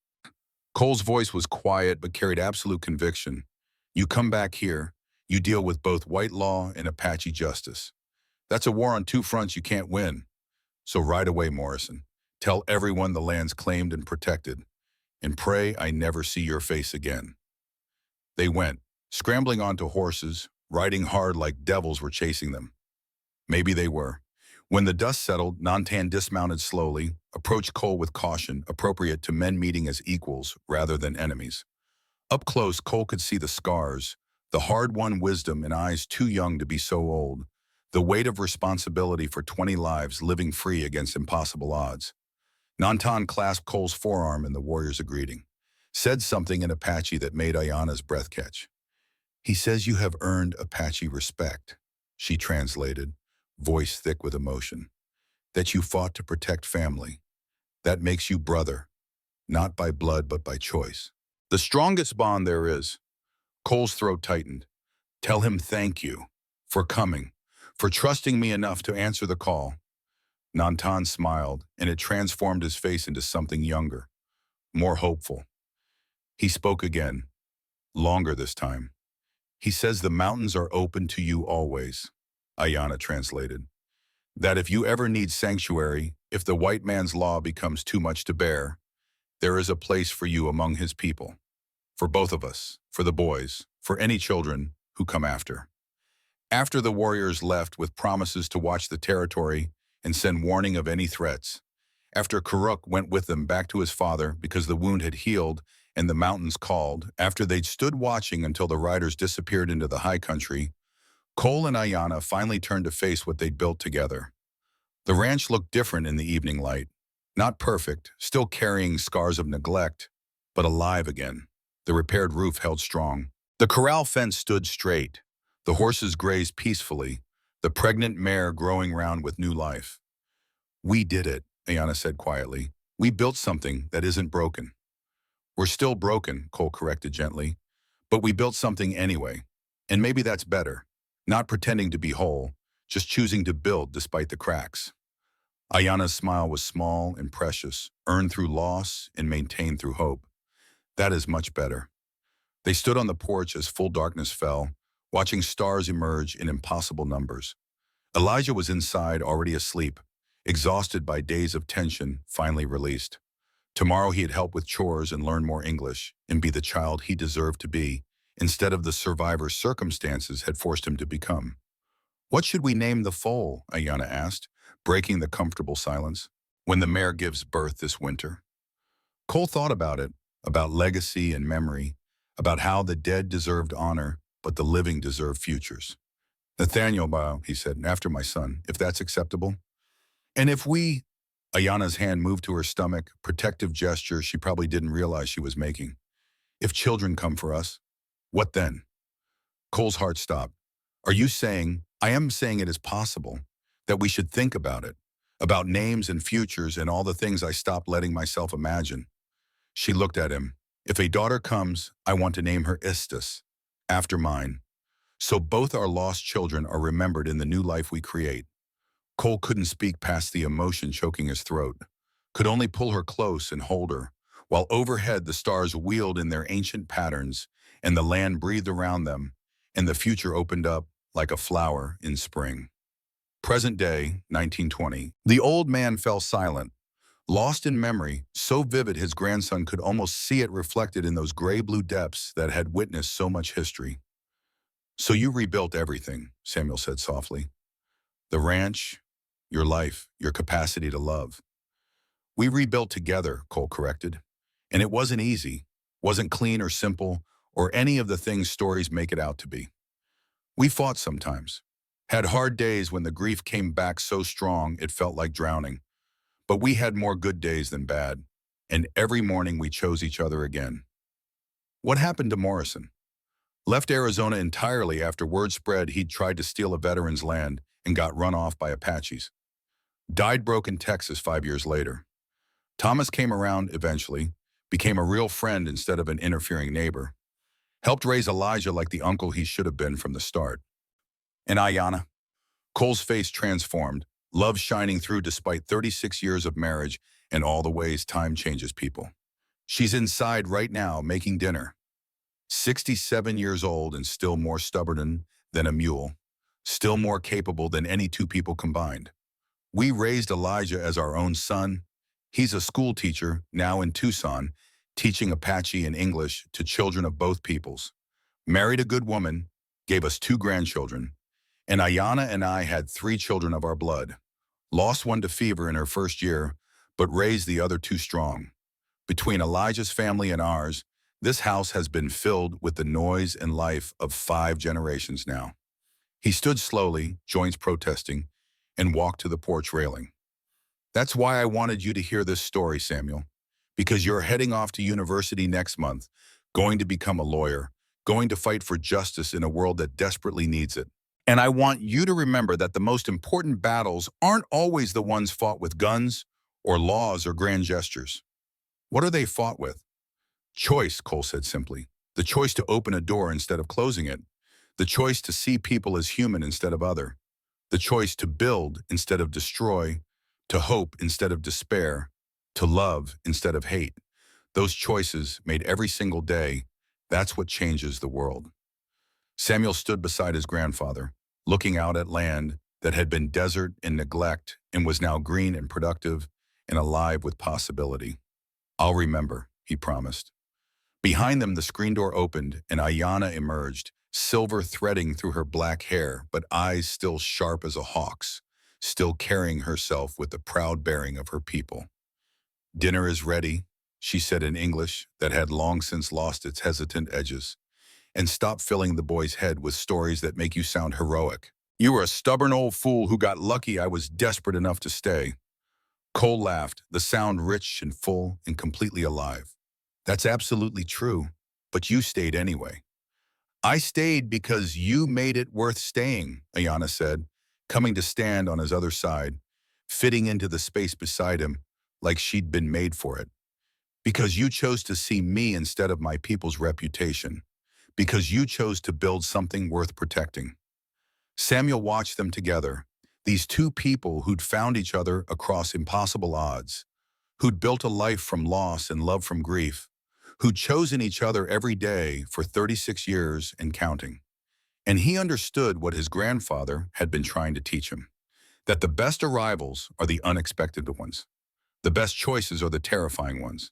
Cole's voice was quiet but carried absolute conviction. "You come back here, you deal with both white law and Apache justice. That's a war on 2 fronts you can't win. So right away, Morrison, tell everyone the land's claimed and protected, and pray I never see your face again." They went, scrambling onto horses, riding hard like devils were chasing them. Maybe they were. When the dust settled, Nantan dismounted slowly, approached Cole with caution, appropriate to men meeting as equals rather than enemies. Up close, Cole could see the scars, the hard-won wisdom in eyes too young to be so old, the weight of responsibility for 20 lives living free against impossible odds. Nantan clasped Cole's forearm in the warrior's greeting, said something in Apache that made Ayana's breath catch. "He says you have earned Apache respect," she translated, voice thick with emotion. "That you fought to protect family. That makes you brother, not by blood but by choice. The strongest bond there is." Cole's throat tightened. "Tell him thank you for coming, for trusting me enough to answer the call." Nantan smiled, and it transformed his face into something younger, more hopeful. He spoke again, longer this time. "He says the mountains are open to you always," Ayana translated. "That if you ever need sanctuary, if the white man's law becomes too much to bear, there is a place for you among his people. For both of us, for the boys, for any children who come after." After the warriors left with promises to watch the territory and send warning of any threats, After Karuk went with them back to his father because the wound had healed and the mountains called, after they'd stood watching until the riders disappeared into the high country, Cole and Ayana finally turned to face what they'd built together. The ranch looked different in the evening light. Not perfect, still carrying scars of neglect, but alive again. The repaired roof held strong. The corral fence stood straight. The horses grazed peacefully, the pregnant mare growing round with new life. "We did it," Ayana said quietly. "We built something that isn't broken." "We're still broken," Cole corrected gently. "But we built something anyway. And maybe that's better. Not pretending to be whole, just choosing to build despite the cracks." Ayana's smile was small and precious, earned through loss and maintained through hope. "That is much better." They stood on the porch as full darkness fell, watching stars emerge in impossible numbers. Elijah was inside, already asleep, exhausted by days of tension, finally released. Tomorrow he'd help with chores and learn more English and be the child he deserved to be, instead of the survivor circumstances had forced him to become. "What should we name the foal?" Ayana asked, breaking the comfortable silence. "When the mare gives birth this winter." Cole thought about it, about legacy and memory, about how the dead deserved honor, but the living deserve futures. "Nathaniel, he said, after my son, if that's acceptable." "And if we—" Ayana's hand moved to her stomach, protective gesture she probably didn't realize she was making. "If children come for us, what then?" Cole's heart stopped. "Are you saying—" "I am saying it is possible, that we should think about it, about names and futures and all the things I stopped letting myself imagine." She looked at him. "If a daughter comes, I want to name her Istis, after mine. So both our lost children are remembered in the new life we create." Cole couldn't speak past the emotion choking his throat, could only pull her close and hold her, while overhead the stars wheeled in their ancient patterns, and the land breathed around them, and the future opened up like a flower in spring. Present day, 1920. The old man fell silent, lost in memory, so vivid his grandson could almost see it reflected in those gray-blue depths that had witnessed so much history. "So you rebuilt everything," Samuel said softly. "The ranch, your life, your capacity to love." "We rebuilt together," Cole corrected. "And it wasn't easy, wasn't clean or simple, or any of the things stories make it out to be. We fought sometimes, had hard days when the grief came back so strong it felt like drowning. But we had more good days than bad, and every morning we chose each other again." "What happened to Morrison?" "Left Arizona entirely after word spread he'd tried to steal a veteran's land and got run off by Apaches. Died broke in Texas 5 years later. Thomas came around eventually, became a real friend instead of an interfering neighbor. Helped raise Elijah like the uncle he should have been from the start." "And Ayana?" Cole's face transformed, love shining through despite 36 years of marriage and all the ways time changes people. "She's inside right now making dinner. 67 years old and still more stubborn than a mule, still more capable than any two people combined. We raised Elijah as our own son. He's a school teacher now in Tucson, teaching Apache and English to children of both peoples. Married a good woman, gave us 2 grandchildren, and Ayana and I had 3 children of our blood. Lost one to fever in her first year, but raised the other 2 strong. Between Elijah's family and ours, this house has been filled with the noise and life of 5 generations now." He stood slowly, joints protesting, and walked to the porch railing. "That's why I wanted you to hear this story, Samuel. Because you're heading off to university next month, going to become a lawyer, going to fight for justice in a world that desperately needs it. And I want you to remember that the most important battles aren't always the ones fought with guns or laws or grand gestures. What are they fought with? Choice," Cole said simply. "The choice to open a door instead of closing it. The choice to see people as human instead of other. The choice to build instead of destroy, to hope instead of despair, to love instead of hate. Those choices made every single day, that's what changes the world." Samuel stood beside his grandfather, looking out at land that had been desert and neglect and was now green and productive and alive with possibility. "I'll remember," he promised. Behind them, the screen door opened and Ayana emerged, silver threading through her black hair, but eyes still sharp as a hawk's, still carrying herself with the proud bearing of her people. "Dinner is ready," she said in English that had long since lost its hesitant edges. "And stop filling the boy's head with stories that make you sound heroic. You were a stubborn old fool who got lucky I was desperate enough to stay." Cole laughed, the sound rich and full and completely alive. "That's absolutely true, but you stayed anyway." "I stayed because you made it worth staying," Ayana said, coming to stand on his other side, fitting into the space beside him like she'd been made for it. "Because you chose to see me instead of my people's reputation. Because you chose to build something worth protecting." Samuel watched them together, these two people who'd found each other across impossible odds, who'd built a life from loss and love from grief, who'd chosen each other every day for 36 years and counting. And he understood what his grandfather had been trying to teach him, that the best arrivals are the unexpected ones. The best choices are the terrifying ones.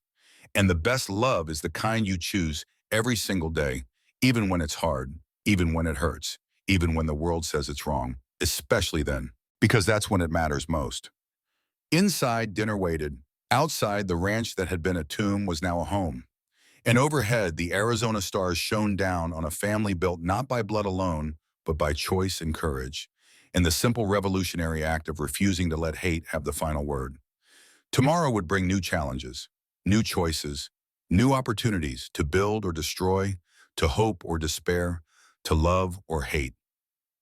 And the best love is the kind you choose every single day, even when it's hard, even when it hurts, even when the world says it's wrong, especially then, because that's when it matters most. Inside, dinner waited. Outside, the ranch that had been a tomb was now a home. And overhead, the Arizona stars shone down on a family built not by blood alone, but by choice and courage, and the simple revolutionary act of refusing to let hate have the final word. Tomorrow would bring new challenges, new choices, new opportunities to build or destroy, to hope or despair, to love or hate.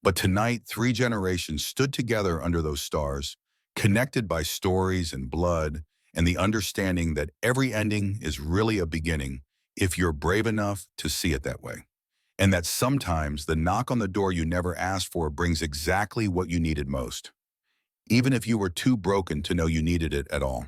But tonight, three generations stood together under those stars, connected by stories and blood, and the understanding that every ending is really a beginning if you're brave enough to see it that way. And that sometimes the knock on the door you never asked for brings exactly what you needed most, even if you were too broken to know you needed it at all.